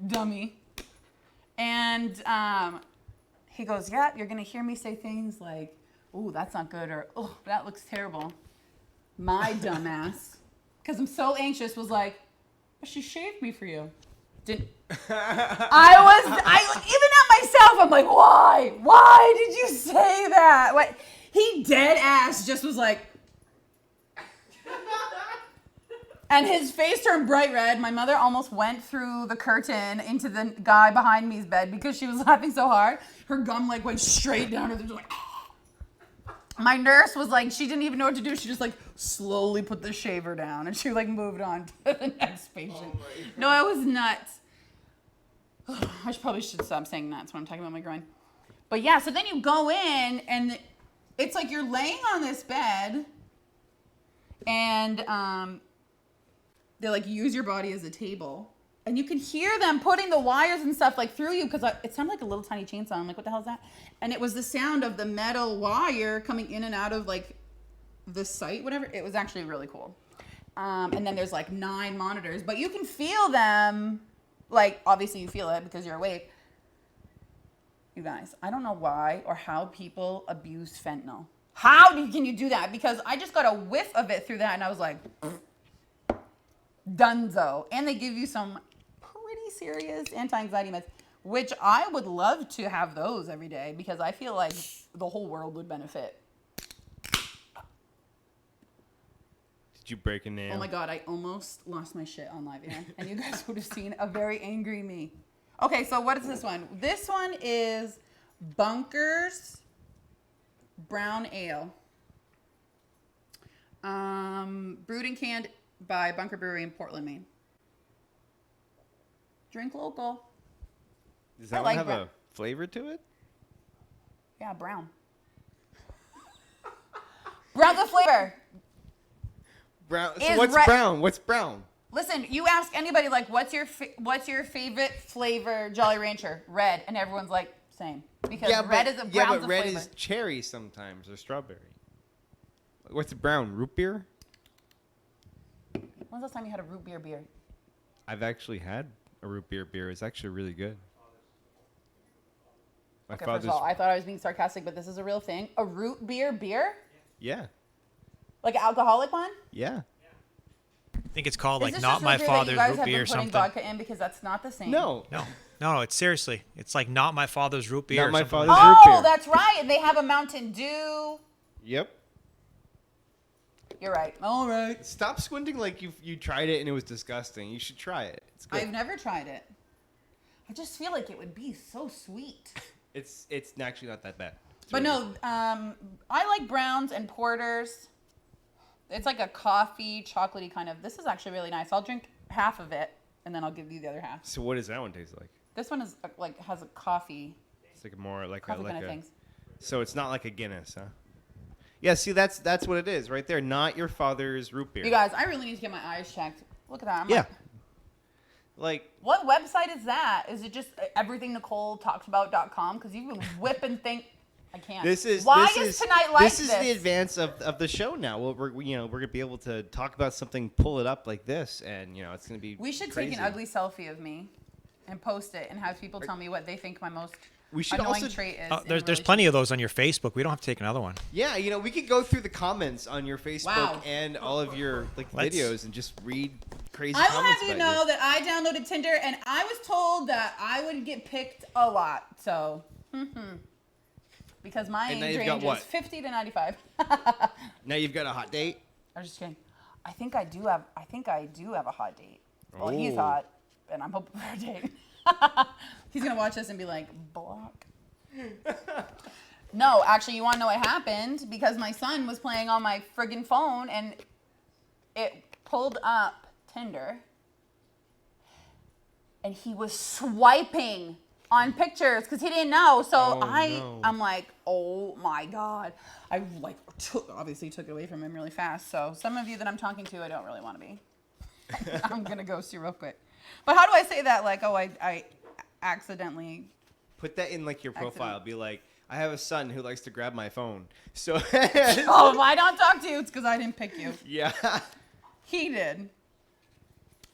Speaker 1: dummy. And he goes, yeah, you're going to hear me say things like, ooh, that's not good, or, oh, that looks terrible. My dumbass, because I'm so anxious, was like, but she shaved me for you. Even at myself, I'm like, why? Why did you say that? What? He dead ass just was like, and his face turned bright red. My mother almost went through the curtain into the guy behind me's bed because she was laughing so hard. Her gum went straight down her. Like, my nurse was like, she didn't even know what to do. She just slowly put the shaver down and she moved on to the next patient. No, I was nuts. I probably should stop saying nuts when I'm talking about my groin. But yeah, so then you go in and it's like you're laying on this bed and they're like, use your body as a table. And you can hear them putting the wires and stuff through you because it sounded like a little tiny chainsaw. I'm like, what the hell is that? And it was the sound of the metal wire coming in and out of the site, whatever. It was actually really cool. And then there's 9 monitors, but you can feel them. Obviously you feel it because you're awake. You guys, I don't know why or how people abuse fentanyl. How can you do that? Because I just got a whiff of it through that and I was like, dunzo. And they give you some pretty serious anti-anxiety meds, which I would love to have those every day because I feel like the whole world would benefit.
Speaker 2: Did you break a nail?
Speaker 1: Oh my God, I almost lost my shit on live air. And you guys would have seen a very angry me. Okay, so what is this one? This one is Bunker's Brown Ale. Brewed and canned by Bunker Brewery in Portland, Maine. Drink local.
Speaker 2: Does that one have a flavor to it?
Speaker 1: Yeah, brown. Brown's the flavor.
Speaker 2: Brown. So what's brown? What's brown?
Speaker 1: Listen, you ask anybody what's your favorite flavor Jolly Rancher? Red, and everyone's like same because red is a brown's
Speaker 2: yeah, but red
Speaker 1: flavor.
Speaker 2: is cherry sometimes or strawberry. What's brown? Root beer?
Speaker 1: When's the last time you had a root beer beer?
Speaker 2: I've actually had a root beer beer. It's actually really good.
Speaker 1: Okay, first of all, I thought I was being sarcastic, but this is a real thing. A root beer beer?
Speaker 2: Yeah.
Speaker 1: Like an alcoholic one?
Speaker 2: Yeah.
Speaker 3: I think it's called
Speaker 1: Is this
Speaker 3: Not
Speaker 1: just
Speaker 3: My
Speaker 1: root beer that
Speaker 3: Father's
Speaker 1: you guys
Speaker 3: Root
Speaker 1: have
Speaker 3: Beer
Speaker 1: been
Speaker 3: or
Speaker 1: putting
Speaker 3: something.
Speaker 1: vodka in because that's not the same.
Speaker 2: No.
Speaker 3: No, it's seriously. It's like Not My Father's Root Beer.
Speaker 2: Not My
Speaker 3: something.
Speaker 2: Father's Root Beer.
Speaker 1: Oh, that's right. And they have a Mountain Dew.
Speaker 2: Yep.
Speaker 1: You're right. All right.
Speaker 2: Stop squinting like you tried it and it was disgusting. You should try it. It's good.
Speaker 1: I've never tried it. I just feel like it would be so sweet.
Speaker 2: It's actually not that bad. It's
Speaker 1: But
Speaker 2: really
Speaker 1: no, I like browns and porters. It's like a coffee, chocolatey kind of. This is actually really nice. I'll drink half of it, and then I'll give you the other half.
Speaker 2: good. So what does that one taste like?
Speaker 1: This one is like has a coffee
Speaker 2: It's like more like
Speaker 1: kind
Speaker 2: a
Speaker 1: of things.
Speaker 2: So it's not like a Guinness, huh? Yeah, see that's what it is right there. Not your father's root beer.
Speaker 1: You guys, I really need to get my eyes checked. Look at that. I'm
Speaker 2: Yeah.
Speaker 1: like,
Speaker 2: Like
Speaker 1: what website is that? Is it just everythingNicoleTalksAbout.com? Because you've been whipping things. I can't. Why is tonight like this?
Speaker 2: This is the advance of the show now. Well, we're gonna be able to talk about something, pull it up like this, and it's gonna be.
Speaker 1: We should
Speaker 2: crazy.
Speaker 1: take an ugly selfie of me and post it and have people tell me what they think my most
Speaker 2: We should
Speaker 1: annoying
Speaker 2: also
Speaker 1: trait is.
Speaker 3: There's plenty of those on your Facebook. We don't have to take another one.
Speaker 2: Yeah, we could go through the comments on your Facebook
Speaker 1: Wow.
Speaker 2: and all of your videos and just read crazy
Speaker 1: I will
Speaker 2: comments
Speaker 1: have you
Speaker 2: about
Speaker 1: know that I downloaded Tinder and I was told that I would get picked a lot. So, because my
Speaker 2: And now
Speaker 1: age
Speaker 2: you've got
Speaker 1: range
Speaker 2: what?
Speaker 1: is 50 to 95.
Speaker 2: Now you've got a hot date.
Speaker 1: I'm just kidding. I think I do have a hot date. Well, he's
Speaker 2: Oh.
Speaker 1: hot, and I'm hoping for a date. He's gonna watch this and be like, block. No, actually, you want to know what happened? Because my son was playing on my friggin' phone, and it pulled up Tinder, and he was swiping on pictures because he didn't know. So
Speaker 2: no.
Speaker 1: I'm like, oh my god. I obviously took it away from him really fast. So some of you that I'm talking to, I don't really want to be. I'm gonna ghost you real quick. But how do I say that? Like, oh, I accidentally.
Speaker 2: Put that in like your profile. Be like, I have a son who likes to grab my phone. So.
Speaker 1: Oh, if I don't talk to you, it's because I didn't pick you.
Speaker 2: Yeah.
Speaker 1: He did.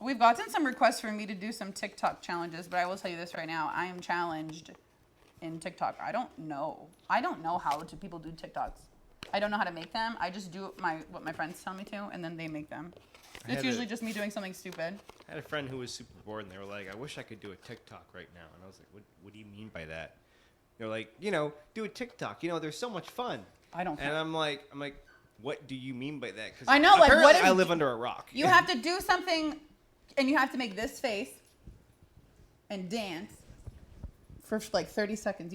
Speaker 1: We've gotten some requests for me to do some TikTok challenges, but I will tell you this right now. I am challenged in TikTok. I don't know how people do TikToks. I don't know how to make them. I just do what my friends tell me to, and then they make them. It's usually just me doing something stupid.
Speaker 2: I had a friend who was super bored, and they were like, I wish I could do a TikTok right now. And I was like, what do you mean by that? They're like, do a TikTok. They're so much fun.
Speaker 1: I don't care.
Speaker 2: And I'm like, what do you mean by that? 'Cause
Speaker 1: I know, like, what
Speaker 2: apparently
Speaker 1: if
Speaker 2: I live under a rock.
Speaker 1: You have to do something, and you have to make this face and dance for like 30 seconds.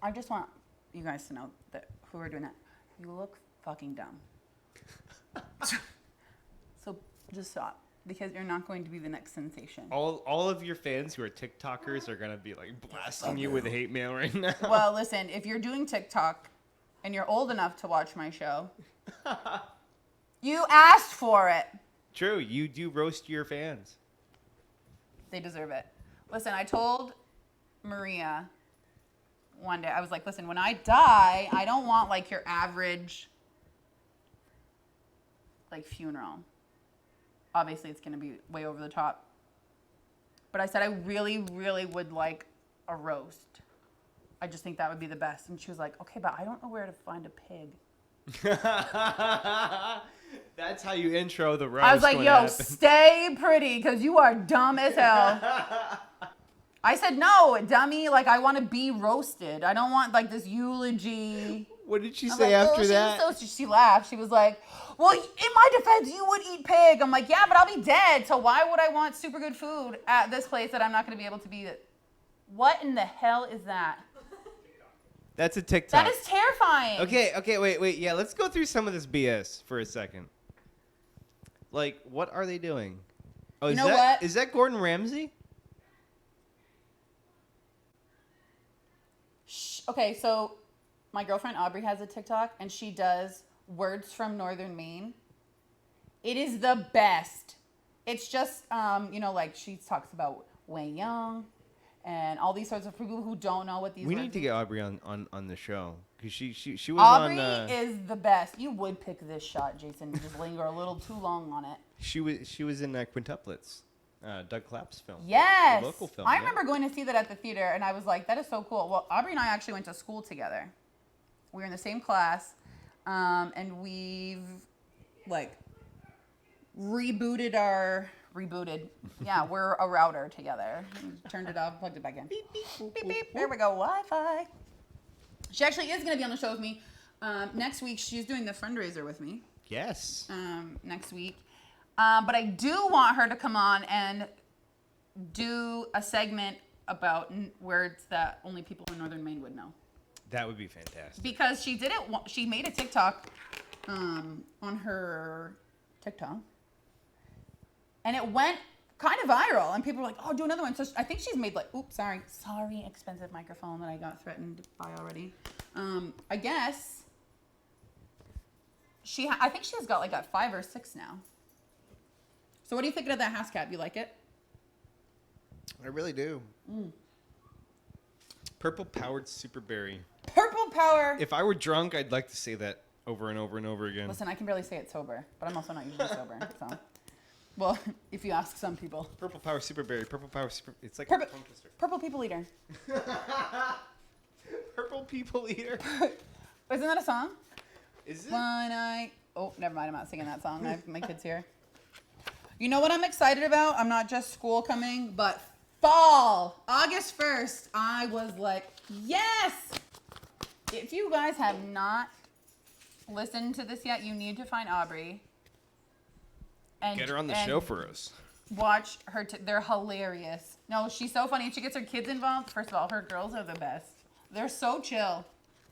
Speaker 1: I just want you guys to know that who are doing that. You look fucking dumb. So just stop, because you're not going to be the next sensation.
Speaker 2: All of your fans who are TikTokers are gonna be like blasting you with hate mail right now.
Speaker 1: Well, listen, if you're doing TikTok and you're old enough to watch my show, you asked for it.
Speaker 2: True, you do roast your fans.
Speaker 1: They deserve it. Listen, I told Maria one day, I was like, listen, when I die, I don't want like your average like funeral. Obviously, it's going to be way over the top. But I said I really, really would like a roast. I just think that would be the best. And she was like, okay, but I don't know where to find a pig.
Speaker 2: That's how you intro the roast.
Speaker 1: I was like, yo, stay pretty, because you are dumb as hell. I said, no, dummy. Like, I want to be roasted. I don't want like this eulogy.
Speaker 2: What did she
Speaker 1: I'm
Speaker 2: say
Speaker 1: like,
Speaker 2: after that?
Speaker 1: She laughed. She was like, well, in my defense, you would eat pig. I'm like, yeah, but I'll be dead. So why would I want super good food at this place that I'm not going to be able to be? What in the hell is that?
Speaker 2: That's a TikTok.
Speaker 1: That is terrifying.
Speaker 2: Okay, wait. Yeah, let's go through some of this BS for a second. Like, what are they doing? Oh,
Speaker 1: You know what?
Speaker 2: Is that Gordon Ramsay?
Speaker 1: Okay, so my girlfriend Aubrey has a TikTok, and she does words from Northern Maine. It is the best. It's just, like she talks about Wei Young and all these sorts of people who don't know what these
Speaker 2: We
Speaker 1: words
Speaker 2: need to
Speaker 1: mean.
Speaker 2: get Aubrey on the show because she was
Speaker 1: Aubrey
Speaker 2: on.
Speaker 1: is the best. You would pick this shot, Jason, and just linger a little too long on it.
Speaker 2: She was in Quintuplets, Doug Clapp's film.
Speaker 1: Yes.
Speaker 2: The local film.
Speaker 1: I
Speaker 2: yeah.
Speaker 1: remember going to see that at the theater, and I was like, that is so cool. Well, Aubrey and I actually went to school together. We were in the same class, and we've, like, rebooted. Yeah, we're a router together. Turned it off, plugged it back in. Beep, beep, beep, beep. There we go, Wi-Fi. She actually is going to be on the show with me. Next week, she's doing the fundraiser with me.
Speaker 2: Yes.
Speaker 1: Next week. But I do want her to come on and do a segment about words that only people in Northern Maine would know.
Speaker 2: That would be fantastic.
Speaker 1: Because she did it. She made a TikTok on her TikTok. And it went kind of viral. And people were like, oh, do another one. So I think she's made like, oops, sorry, expensive microphone that I got threatened by already. I guess I think she's got like a 5 or 6 now. So what do you think of that house cap? You like it?
Speaker 2: I really do. Purple powered superberry.
Speaker 1: Purple power.
Speaker 2: If I were drunk, I'd like to say that over and over and over again.
Speaker 1: Listen, I can barely say it sober, but I'm also not usually sober. So, well, if you ask some people.
Speaker 2: Purple power superberry. Purple power super. It's like
Speaker 1: Purple,
Speaker 2: a tongue twister.
Speaker 1: purple people eater.
Speaker 2: Purple people eater.
Speaker 1: Isn't that a song?
Speaker 2: Is it?
Speaker 1: Oh, never mind. I'm not singing that song. I have my kids here. You know what I'm excited about? I'm not just school coming, but fall. August 1st. I was like, yes. If you guys have not listened to this yet, you need to find Aubrey. And
Speaker 2: get her on the show for us.
Speaker 1: Watch her. They're hilarious. No, she's so funny. She gets her kids involved. First of all, her girls are the best. They're so chill.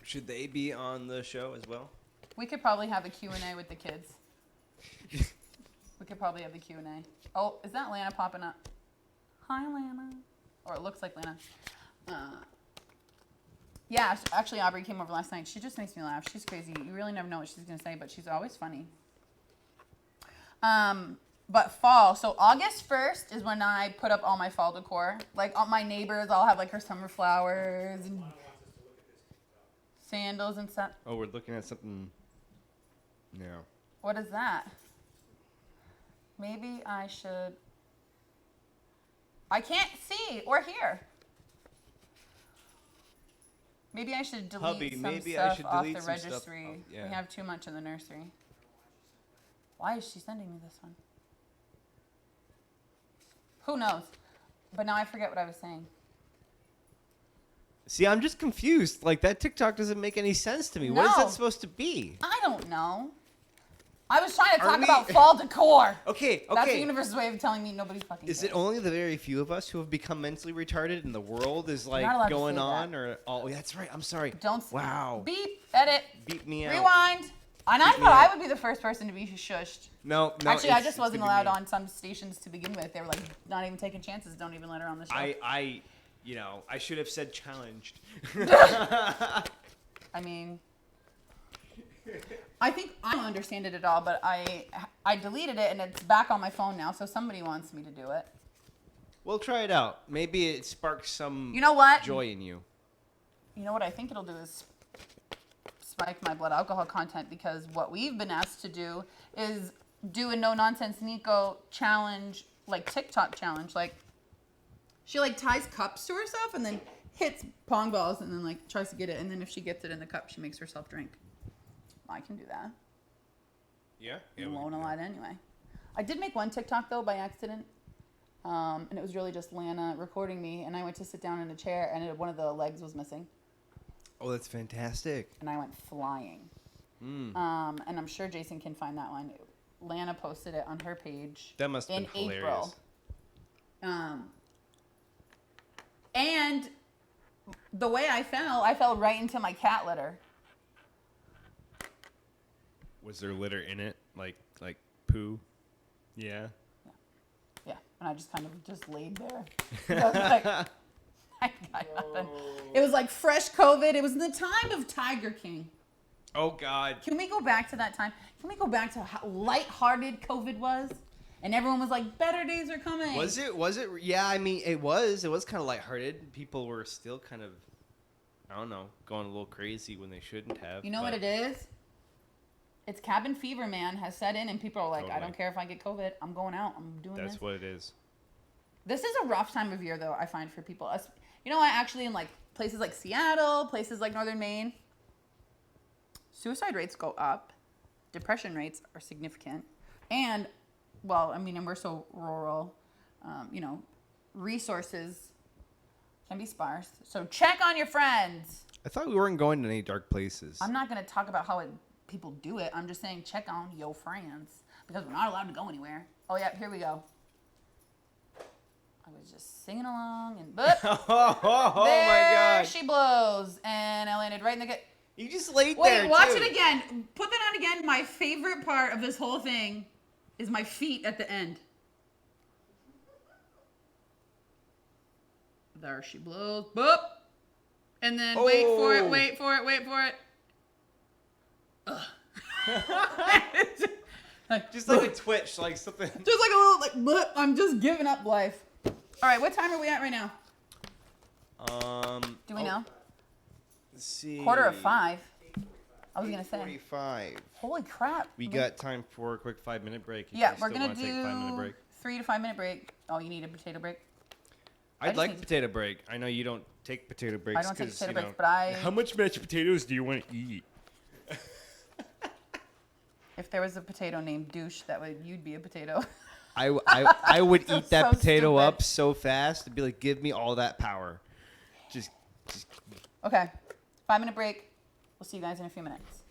Speaker 2: Should they be on the show as well?
Speaker 1: We could probably have a Q&A with the kids. We could probably have the Q&A. Oh, is that Lana popping up? Hi, Lana. Or it looks like Lana. Yeah, actually, Aubrey came over last night. She just makes me laugh. She's crazy. You really never know what she's going to say, but she's always funny. But fall. So August 1st is when I put up all my fall decor. Like, all my neighbors all have, like, her summer flowers and sandals and stuff.
Speaker 2: Oh, we're looking at something now.
Speaker 1: What is that? Maybe I should... I can't see or hear. Maybe I should delete
Speaker 2: Hubby,
Speaker 1: some
Speaker 2: maybe
Speaker 1: stuff
Speaker 2: I should
Speaker 1: off
Speaker 2: delete
Speaker 1: the
Speaker 2: some stuff.
Speaker 1: registry.
Speaker 2: Oh, yeah.
Speaker 1: We have too much in the nursery. Why is she sending me this one? Who knows? But now I forget what I was saying.
Speaker 2: See, I'm just confused. Like, that TikTok doesn't make any sense to me. What is
Speaker 1: No.
Speaker 2: that supposed to be?
Speaker 1: I don't know. I was trying to
Speaker 2: Are
Speaker 1: talk
Speaker 2: we-
Speaker 1: about fall decor.
Speaker 2: Okay.
Speaker 1: That's the universe's way of telling me nobody's fucking
Speaker 2: Is
Speaker 1: cares.
Speaker 2: it only the very few of us who have become mentally retarded and the world is
Speaker 1: not allowed
Speaker 2: like
Speaker 1: to
Speaker 2: going
Speaker 1: say
Speaker 2: on?
Speaker 1: that.
Speaker 2: Or oh, that's right. I'm sorry.
Speaker 1: Don't...
Speaker 2: Wow.
Speaker 1: Beep. Edit.
Speaker 2: Beat me out.
Speaker 1: Rewind. And I
Speaker 2: Beat me
Speaker 1: thought I
Speaker 2: out.
Speaker 1: would be the first person to be shushed.
Speaker 2: No.
Speaker 1: Actually, I
Speaker 2: it's-
Speaker 1: just
Speaker 2: it's
Speaker 1: wasn't
Speaker 2: gonna be
Speaker 1: allowed
Speaker 2: me.
Speaker 1: on some stations to begin with. They were like, not even taking chances. Don't even let her on the show.
Speaker 2: I should have said challenged.
Speaker 1: I mean, I think I don't understand it at all, but I deleted it and it's back on my phone now, so somebody wants me to do it.
Speaker 2: We'll try it out. Maybe it sparks some
Speaker 1: You know what?
Speaker 2: joy in you.
Speaker 1: You know what I think it'll do is spike my blood alcohol content, because what we've been asked to do is do a no nonsense Nico challenge, like TikTok challenge. Like, she like ties cups to herself and then hits pong balls and then like tries to get it, and then if she gets it in the cup, she makes herself drink. I can do that.
Speaker 2: Yeah.
Speaker 1: You won't allow it anyway. I did make one TikTok though by accident, and it was really just Lana recording me, and I went to sit down in a chair and one of the legs was missing,
Speaker 2: Oh, that's fantastic.
Speaker 1: and I went flying. And I'm sure Jason can find that one. Lana posted it on her page.
Speaker 2: That must have
Speaker 1: in
Speaker 2: been hilarious.
Speaker 1: April. And the way I fell right into my cat litter.
Speaker 2: Was there litter in it? Like poo? Yeah.
Speaker 1: Yeah, and I just kind of just laid there. I was like, I got nothing. It was like fresh COVID. It was the time of Tiger King.
Speaker 2: Oh God.
Speaker 1: Can we go back to that time? Can we go back to how lighthearted COVID was? And everyone was like, better days are coming.
Speaker 2: Was it? Yeah, I mean, it was. It was kind of lighthearted. People were still kind of, I don't know, going a little crazy when they shouldn't have.
Speaker 1: You know what it is? It's cabin fever, man, has set in, and people are like, I
Speaker 2: Totally.
Speaker 1: don't care if I get COVID. I'm going out. I'm doing
Speaker 2: That's
Speaker 1: this.
Speaker 2: what it is.
Speaker 1: This is a rough time of year, though, I find, for people. You know what? Actually, in like places like Seattle, places like Northern Maine, suicide rates go up. Depression rates are significant. And, well, I mean, and we're so rural, resources can be sparse. So check on your friends.
Speaker 2: I thought we weren't going to any dark places.
Speaker 1: I'm not going to talk about how people do it. I'm just saying check on your friends because we're not allowed to go anywhere. Oh, yeah, here we go. I was just singing along and boop.
Speaker 2: Oh
Speaker 1: there
Speaker 2: my god.
Speaker 1: she blows. And I landed right in the gut.
Speaker 2: You just laid
Speaker 1: Wait,
Speaker 2: there.
Speaker 1: watch
Speaker 2: too.
Speaker 1: it again. Put that on again. My favorite part of this whole thing is my feet at the end. There she blows. Boop. And then wait for it,
Speaker 2: Oh.
Speaker 1: wait for it, wait for it. Ugh.
Speaker 2: Just like a twitch, like something.
Speaker 1: Just like a little, like, blip. I'm just giving up life. All right, what time are we at right now? Do we know?
Speaker 2: Let's see.
Speaker 1: 4:45. I was going to say.
Speaker 2: 45.
Speaker 1: Holy crap.
Speaker 2: We got time for a quick 5-minute break. if
Speaker 1: Yeah,
Speaker 2: you
Speaker 1: we're
Speaker 2: still
Speaker 1: going to
Speaker 2: wanna take a 5-minute
Speaker 1: do
Speaker 2: break.
Speaker 1: 3 to 5 minute break. Oh, you need a potato break?
Speaker 2: I'd
Speaker 1: just
Speaker 2: like
Speaker 1: need-
Speaker 2: potato break. I know you don't take potato breaks.
Speaker 1: I don't take
Speaker 2: 'cause,
Speaker 1: potato
Speaker 2: you
Speaker 1: breaks,
Speaker 2: know,
Speaker 1: but I...
Speaker 2: How much mashed potatoes do you want to eat?
Speaker 1: If there was a potato named Douche, you'd be a potato.
Speaker 2: I would eat that
Speaker 1: So
Speaker 2: potato
Speaker 1: stupid.
Speaker 2: up so fast and be like, give me all that power. Just
Speaker 1: Okay, 5-minute break. We'll see you guys in a few minutes.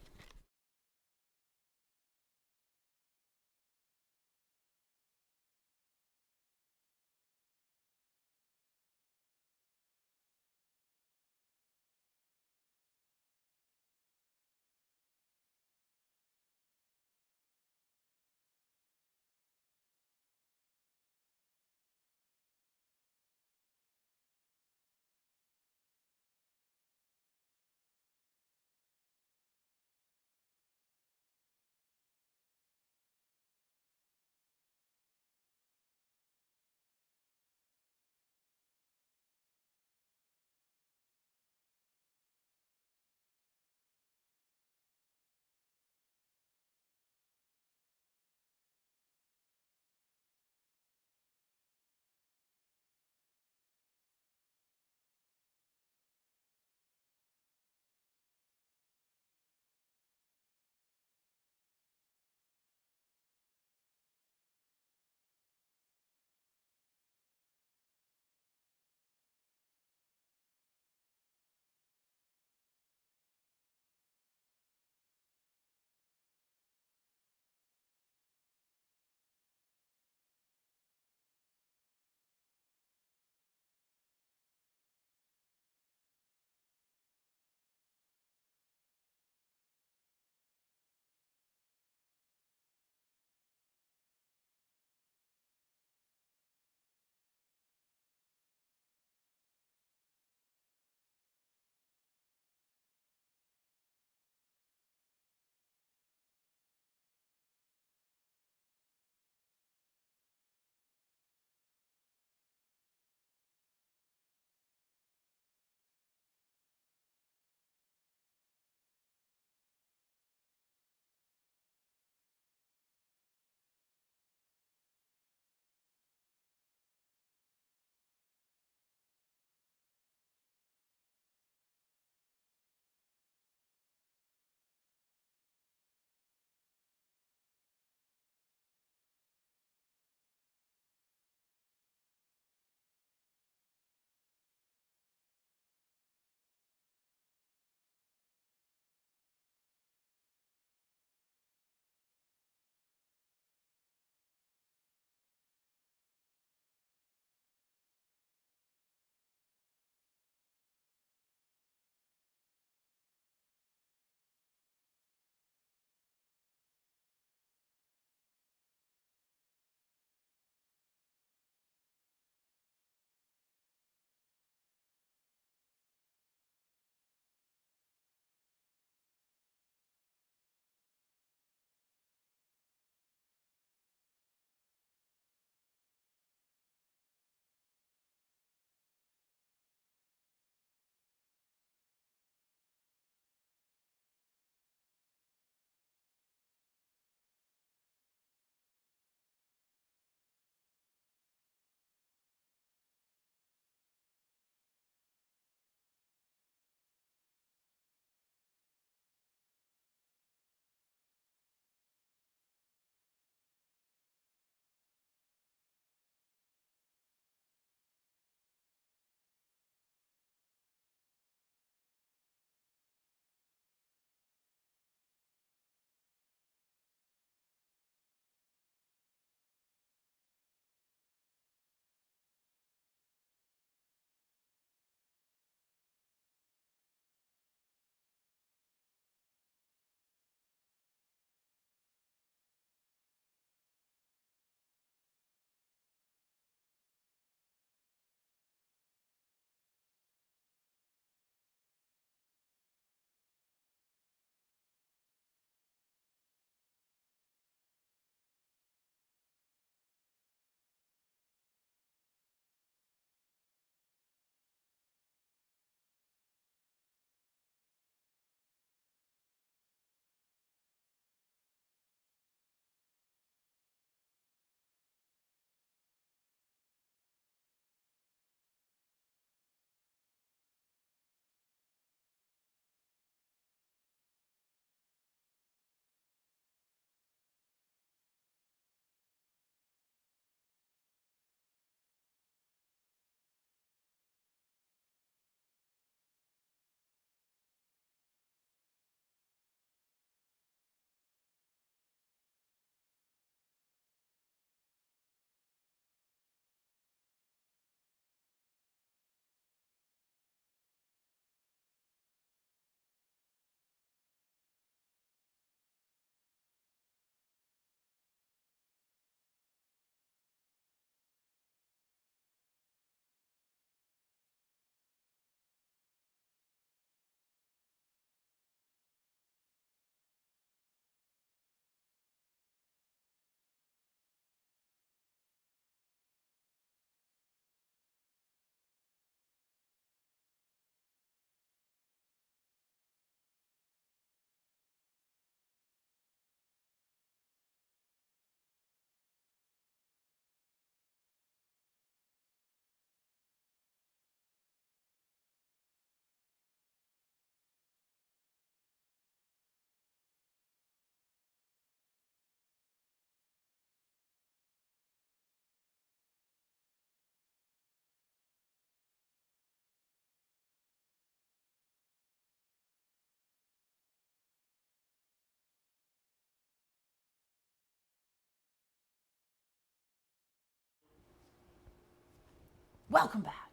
Speaker 1: Welcome back.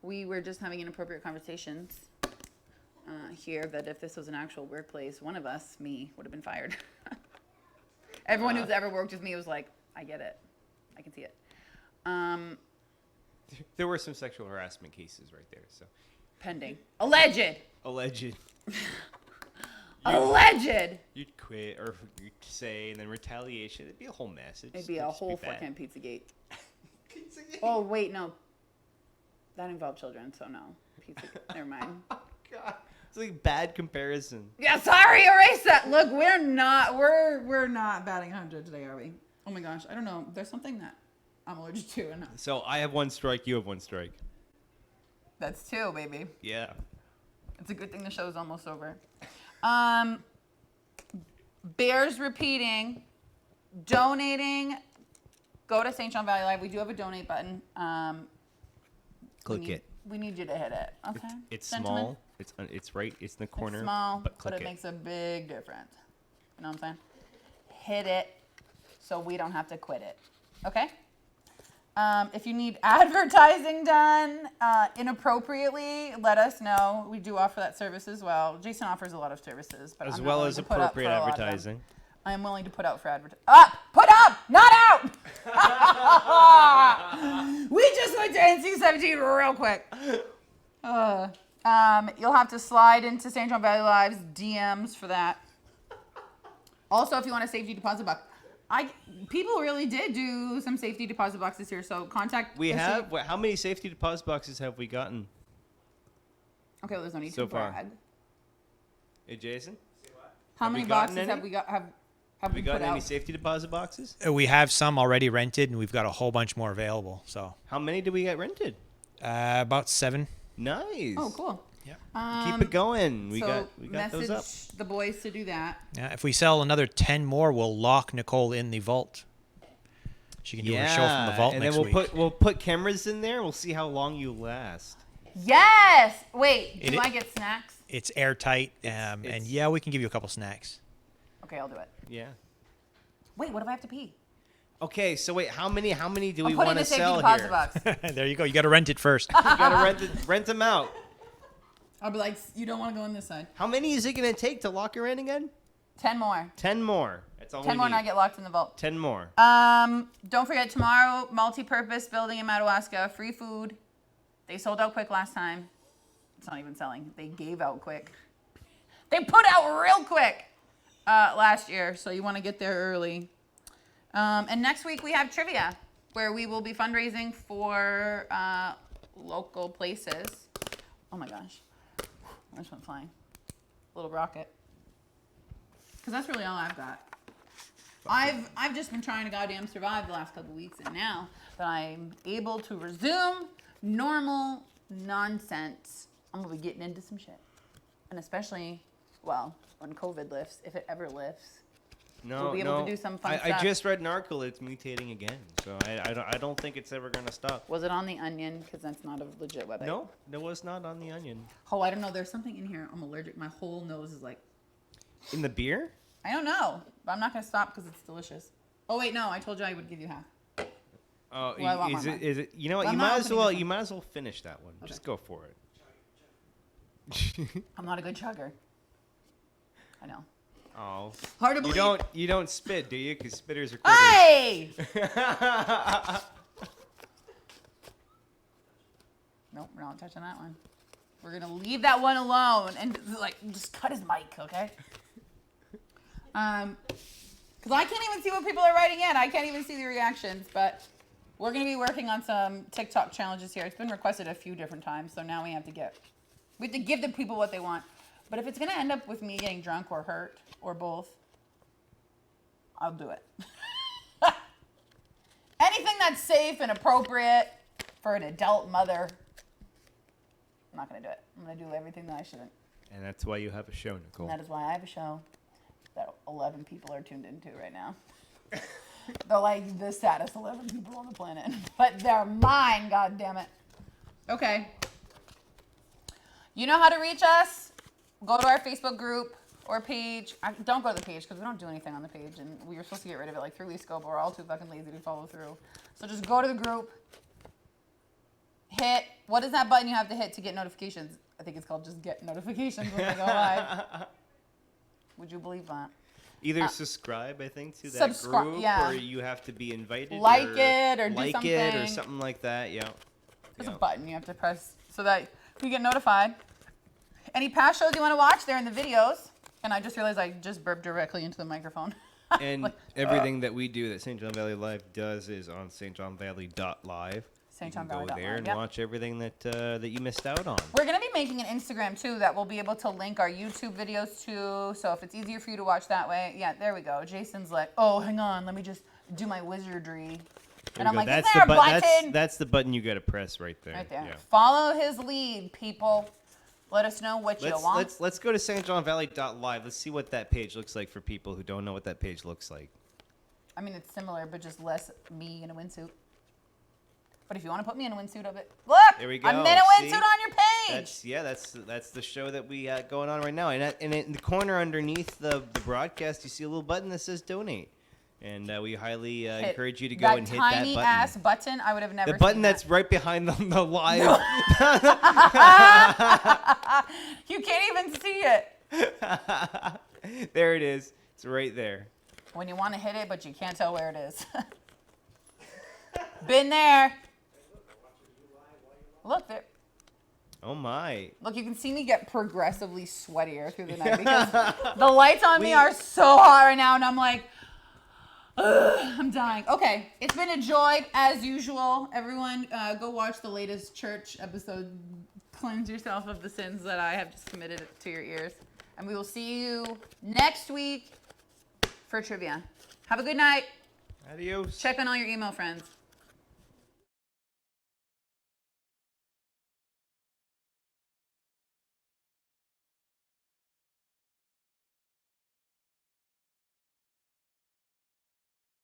Speaker 1: We were just having inappropriate conversations here that if this was an actual workplace, one of us, me, would have been fired. Everyone who's ever worked with me was like, I get it. I can see it.
Speaker 2: There were some sexual harassment cases right there. So
Speaker 1: Pending. Alleged.
Speaker 2: alleged.
Speaker 1: Alleged.
Speaker 2: You'd quit or you'd say, and then retaliation. It'd be a whole mess.
Speaker 1: It'd be a
Speaker 2: just
Speaker 1: whole
Speaker 2: bad.
Speaker 1: fucking Pizzagate.
Speaker 2: Pizzagate.
Speaker 1: Oh, wait, no. That involved children, so no. Pizzagate. Never mind.
Speaker 2: Oh, God. It's like a bad comparison.
Speaker 1: Yeah, sorry, erase that. Look, we're not batting 100 today, are we? Oh my gosh, I don't know. There's something that I'm allergic to. And
Speaker 2: So I have 1 strike. You have 1 strike.
Speaker 1: that's 2, baby.
Speaker 2: Yeah.
Speaker 1: It's a good thing the show's almost over. Bears repeating, donating. Go to St. John Valley Live. We do have a donate button.
Speaker 2: Click it.
Speaker 1: We need you to hit it. Okay.
Speaker 2: It's
Speaker 1: Gentlemen?
Speaker 2: small. It's right. It's in the corner.
Speaker 1: It's small,
Speaker 2: but click
Speaker 1: it makes a big difference. You know what I'm saying? Hit it so we don't have to quit it. Okay? If you need advertising done inappropriately, let us know. We do offer that service as well. Jason offers a lot of services, but
Speaker 2: As
Speaker 1: I'm not
Speaker 2: well
Speaker 1: willing
Speaker 2: as
Speaker 1: to put up
Speaker 2: appropriate
Speaker 1: for a lot of them.
Speaker 2: advertising.
Speaker 1: I am willing to put out for advertising. Up! Put up! Not out! We just went to NC-17 real quick. You'll have to slide into St. John Valley Live's DMs for that. Also, if you want a safety deposit box, people really did do some safety deposit boxes here. So contact.
Speaker 2: We have. How many safety deposit boxes have we gotten
Speaker 1: Okay, well, there's only 2
Speaker 2: so far?
Speaker 1: brag.
Speaker 2: Hey, Jason.
Speaker 1: How
Speaker 2: Have we
Speaker 1: many
Speaker 2: gotten
Speaker 1: boxes
Speaker 2: any?
Speaker 1: have we got? Have
Speaker 2: Have we
Speaker 1: we
Speaker 2: gotten
Speaker 1: put
Speaker 2: any
Speaker 1: out?
Speaker 2: safety deposit boxes?
Speaker 3: We have some already rented, and we've got a whole bunch more available. So
Speaker 2: How many did we get rented?
Speaker 3: about 7.
Speaker 2: Nice.
Speaker 1: Oh, cool.
Speaker 3: Yeah.
Speaker 2: Keep it going. We
Speaker 1: so
Speaker 2: got
Speaker 1: message
Speaker 2: those up.
Speaker 1: the boys to do that.
Speaker 3: Yeah. If we sell another 10 more, we'll lock Nicole in the vault. She can do her show from the vault
Speaker 2: and
Speaker 3: next
Speaker 2: then
Speaker 3: week.
Speaker 2: we'll put cameras in there. We'll see how long you last.
Speaker 1: Yes. Wait. Do
Speaker 3: It-
Speaker 1: I get snacks?
Speaker 3: It's airtight,
Speaker 2: it's-
Speaker 3: and yeah, we can give you a couple snacks.
Speaker 1: Okay, I'll do it.
Speaker 2: Yeah.
Speaker 1: Wait, what if I have to pee?
Speaker 2: Okay, so wait, how many do we
Speaker 1: I'll put
Speaker 2: want
Speaker 1: in
Speaker 2: to
Speaker 1: a safety
Speaker 2: sell
Speaker 1: deposit
Speaker 2: here?
Speaker 1: box.
Speaker 3: There you go. You got to rent it first.
Speaker 2: You gotta rent them out.
Speaker 1: I'll be like, you don't want to go on this side.
Speaker 2: How many is it gonna take to lock her in again?
Speaker 1: 10 more.
Speaker 2: 10 more. That's all
Speaker 1: 10
Speaker 2: we
Speaker 1: more
Speaker 2: need.
Speaker 1: and I get locked in the vault.
Speaker 2: 10 more.
Speaker 1: Don't forget tomorrow, multi-purpose building in Madawaska, free food. They sold out quick last time. It's not even selling. They gave out quick. They put out real quick last year, so you want to get there early. And next week we have trivia, where we will be fundraising for local places. Oh my gosh, I just went flying. Little rocket. Because that's really all I've got. I've just been trying to goddamn survive the last couple weeks, and now that I'm able to resume normal nonsense, I'm gonna be getting into some shit. And especially, well, when COVID lifts, if it ever lifts,
Speaker 2: No,
Speaker 1: we'll be able to do some fun
Speaker 2: I
Speaker 1: stuff.
Speaker 2: just read an article. It's mutating again, so I don't think it's ever gonna stop.
Speaker 1: Was it on The Onion? Because that's not a legit website.
Speaker 2: No, it was not on the Onion.
Speaker 1: Oh, I don't know. There's something in here. I'm allergic. My whole nose is like,
Speaker 2: In the beer?
Speaker 1: I don't know. But I'm not going to stop because it's delicious. Oh, wait, no. I told you I would give you half.
Speaker 2: Oh,
Speaker 1: Well, I want
Speaker 2: is
Speaker 1: more.
Speaker 2: it? Is it? You know what?
Speaker 1: But
Speaker 2: You
Speaker 1: I'm not
Speaker 2: might as
Speaker 1: opening
Speaker 2: well.
Speaker 1: this
Speaker 2: You
Speaker 1: one.
Speaker 2: might as well finish that one.
Speaker 1: Okay.
Speaker 2: Just go for it.
Speaker 1: I'm not a good chugger. I know.
Speaker 2: Oh,
Speaker 1: Hard to believe.
Speaker 2: you don't spit, do you? Because spitters are quitters.
Speaker 1: Hey! Nope, we're not touching that one. We're going to leave that one alone and like just cut his mic, okay? Because I can't even see what people are writing in. I can't even see the reactions, but we're going to be working on some TikTok challenges here. It's been requested a few different times, so now we have to give the people what they want. But if it's going to end up with me getting drunk or hurt or both, I'll do it. Anything that's safe and appropriate for an adult mother, I'm not going to do it. I'm going to do everything that I shouldn't.
Speaker 2: And that's why you have a show, Nicole.
Speaker 1: And that is why I have a show that 11 people are tuned into right now. They're like the saddest 11 people on the planet. But they're mine, God damn it. Okay. You know how to reach us? Go to our Facebook group or page. Don't go to the page because we don't do anything on the page. And we were supposed to get rid of it like 3 weeks ago, but we're all too fucking lazy to follow through. So just go to the group. hit, what is that button you have to hit to get notifications? I think it's called just get notifications when I go live. Would you believe that?
Speaker 2: Either subscribe, I think, to that
Speaker 1: subscribe,
Speaker 2: group,
Speaker 1: yeah.
Speaker 2: or you have to be invited.
Speaker 1: Like it, or do
Speaker 2: like it, or
Speaker 1: something.
Speaker 2: something like that. Yeah.
Speaker 1: There's
Speaker 2: Yeah.
Speaker 1: a button you have to press so that you get notified. Any past shows you want to watch, they're in the videos. And I just realized I just burped directly into the microphone.
Speaker 2: And everything that we do that St. John Valley Live does is on stjohnvalley.live. You can go there and watch everything that you missed out on.
Speaker 1: We're going to be making an Instagram, too, that we'll be able to link our YouTube videos to. So if it's easier for you to watch that way. Yeah, there we go. Jason's like, oh, hang on. Let me just do my wizardry. And I'm like, is there a button?
Speaker 2: That's the button you got to press right there.
Speaker 1: Right there.
Speaker 2: Yeah.
Speaker 1: Follow his lead, people. Let us know what you want.
Speaker 2: Let's go to stjohnvalley.live. Let's see what that page looks like for people who don't know what that page looks like.
Speaker 1: I mean, it's similar, but just less me in a windsuit. But if you want to put me in a windsuit of it, look,
Speaker 2: There we go.
Speaker 1: I'm in a windsuit on your page.
Speaker 2: That's the show that we got going on right now. And in the corner underneath the broadcast, you see a little button that says donate. And we highly encourage you to go and hit that button.
Speaker 1: Tiny ass button, I would have never
Speaker 2: The button
Speaker 1: seen
Speaker 2: that's right behind the live.
Speaker 1: You can't even see it.
Speaker 2: There it is. It's right there.
Speaker 1: When you want to hit it, but you can't tell where it is. Been there. Look there.
Speaker 2: Oh my.
Speaker 1: Look, you can see me get progressively sweatier through the night because the lights on me are so hot right now, and I'm like, ugh, I'm dying. Okay, it's been a joy as usual. Everyone, go watch the latest church episode. Cleanse yourself of the sins that I have just committed to your ears. And we will see you next week for trivia. Have a good night.
Speaker 2: Adios.
Speaker 1: Check on all your email friends.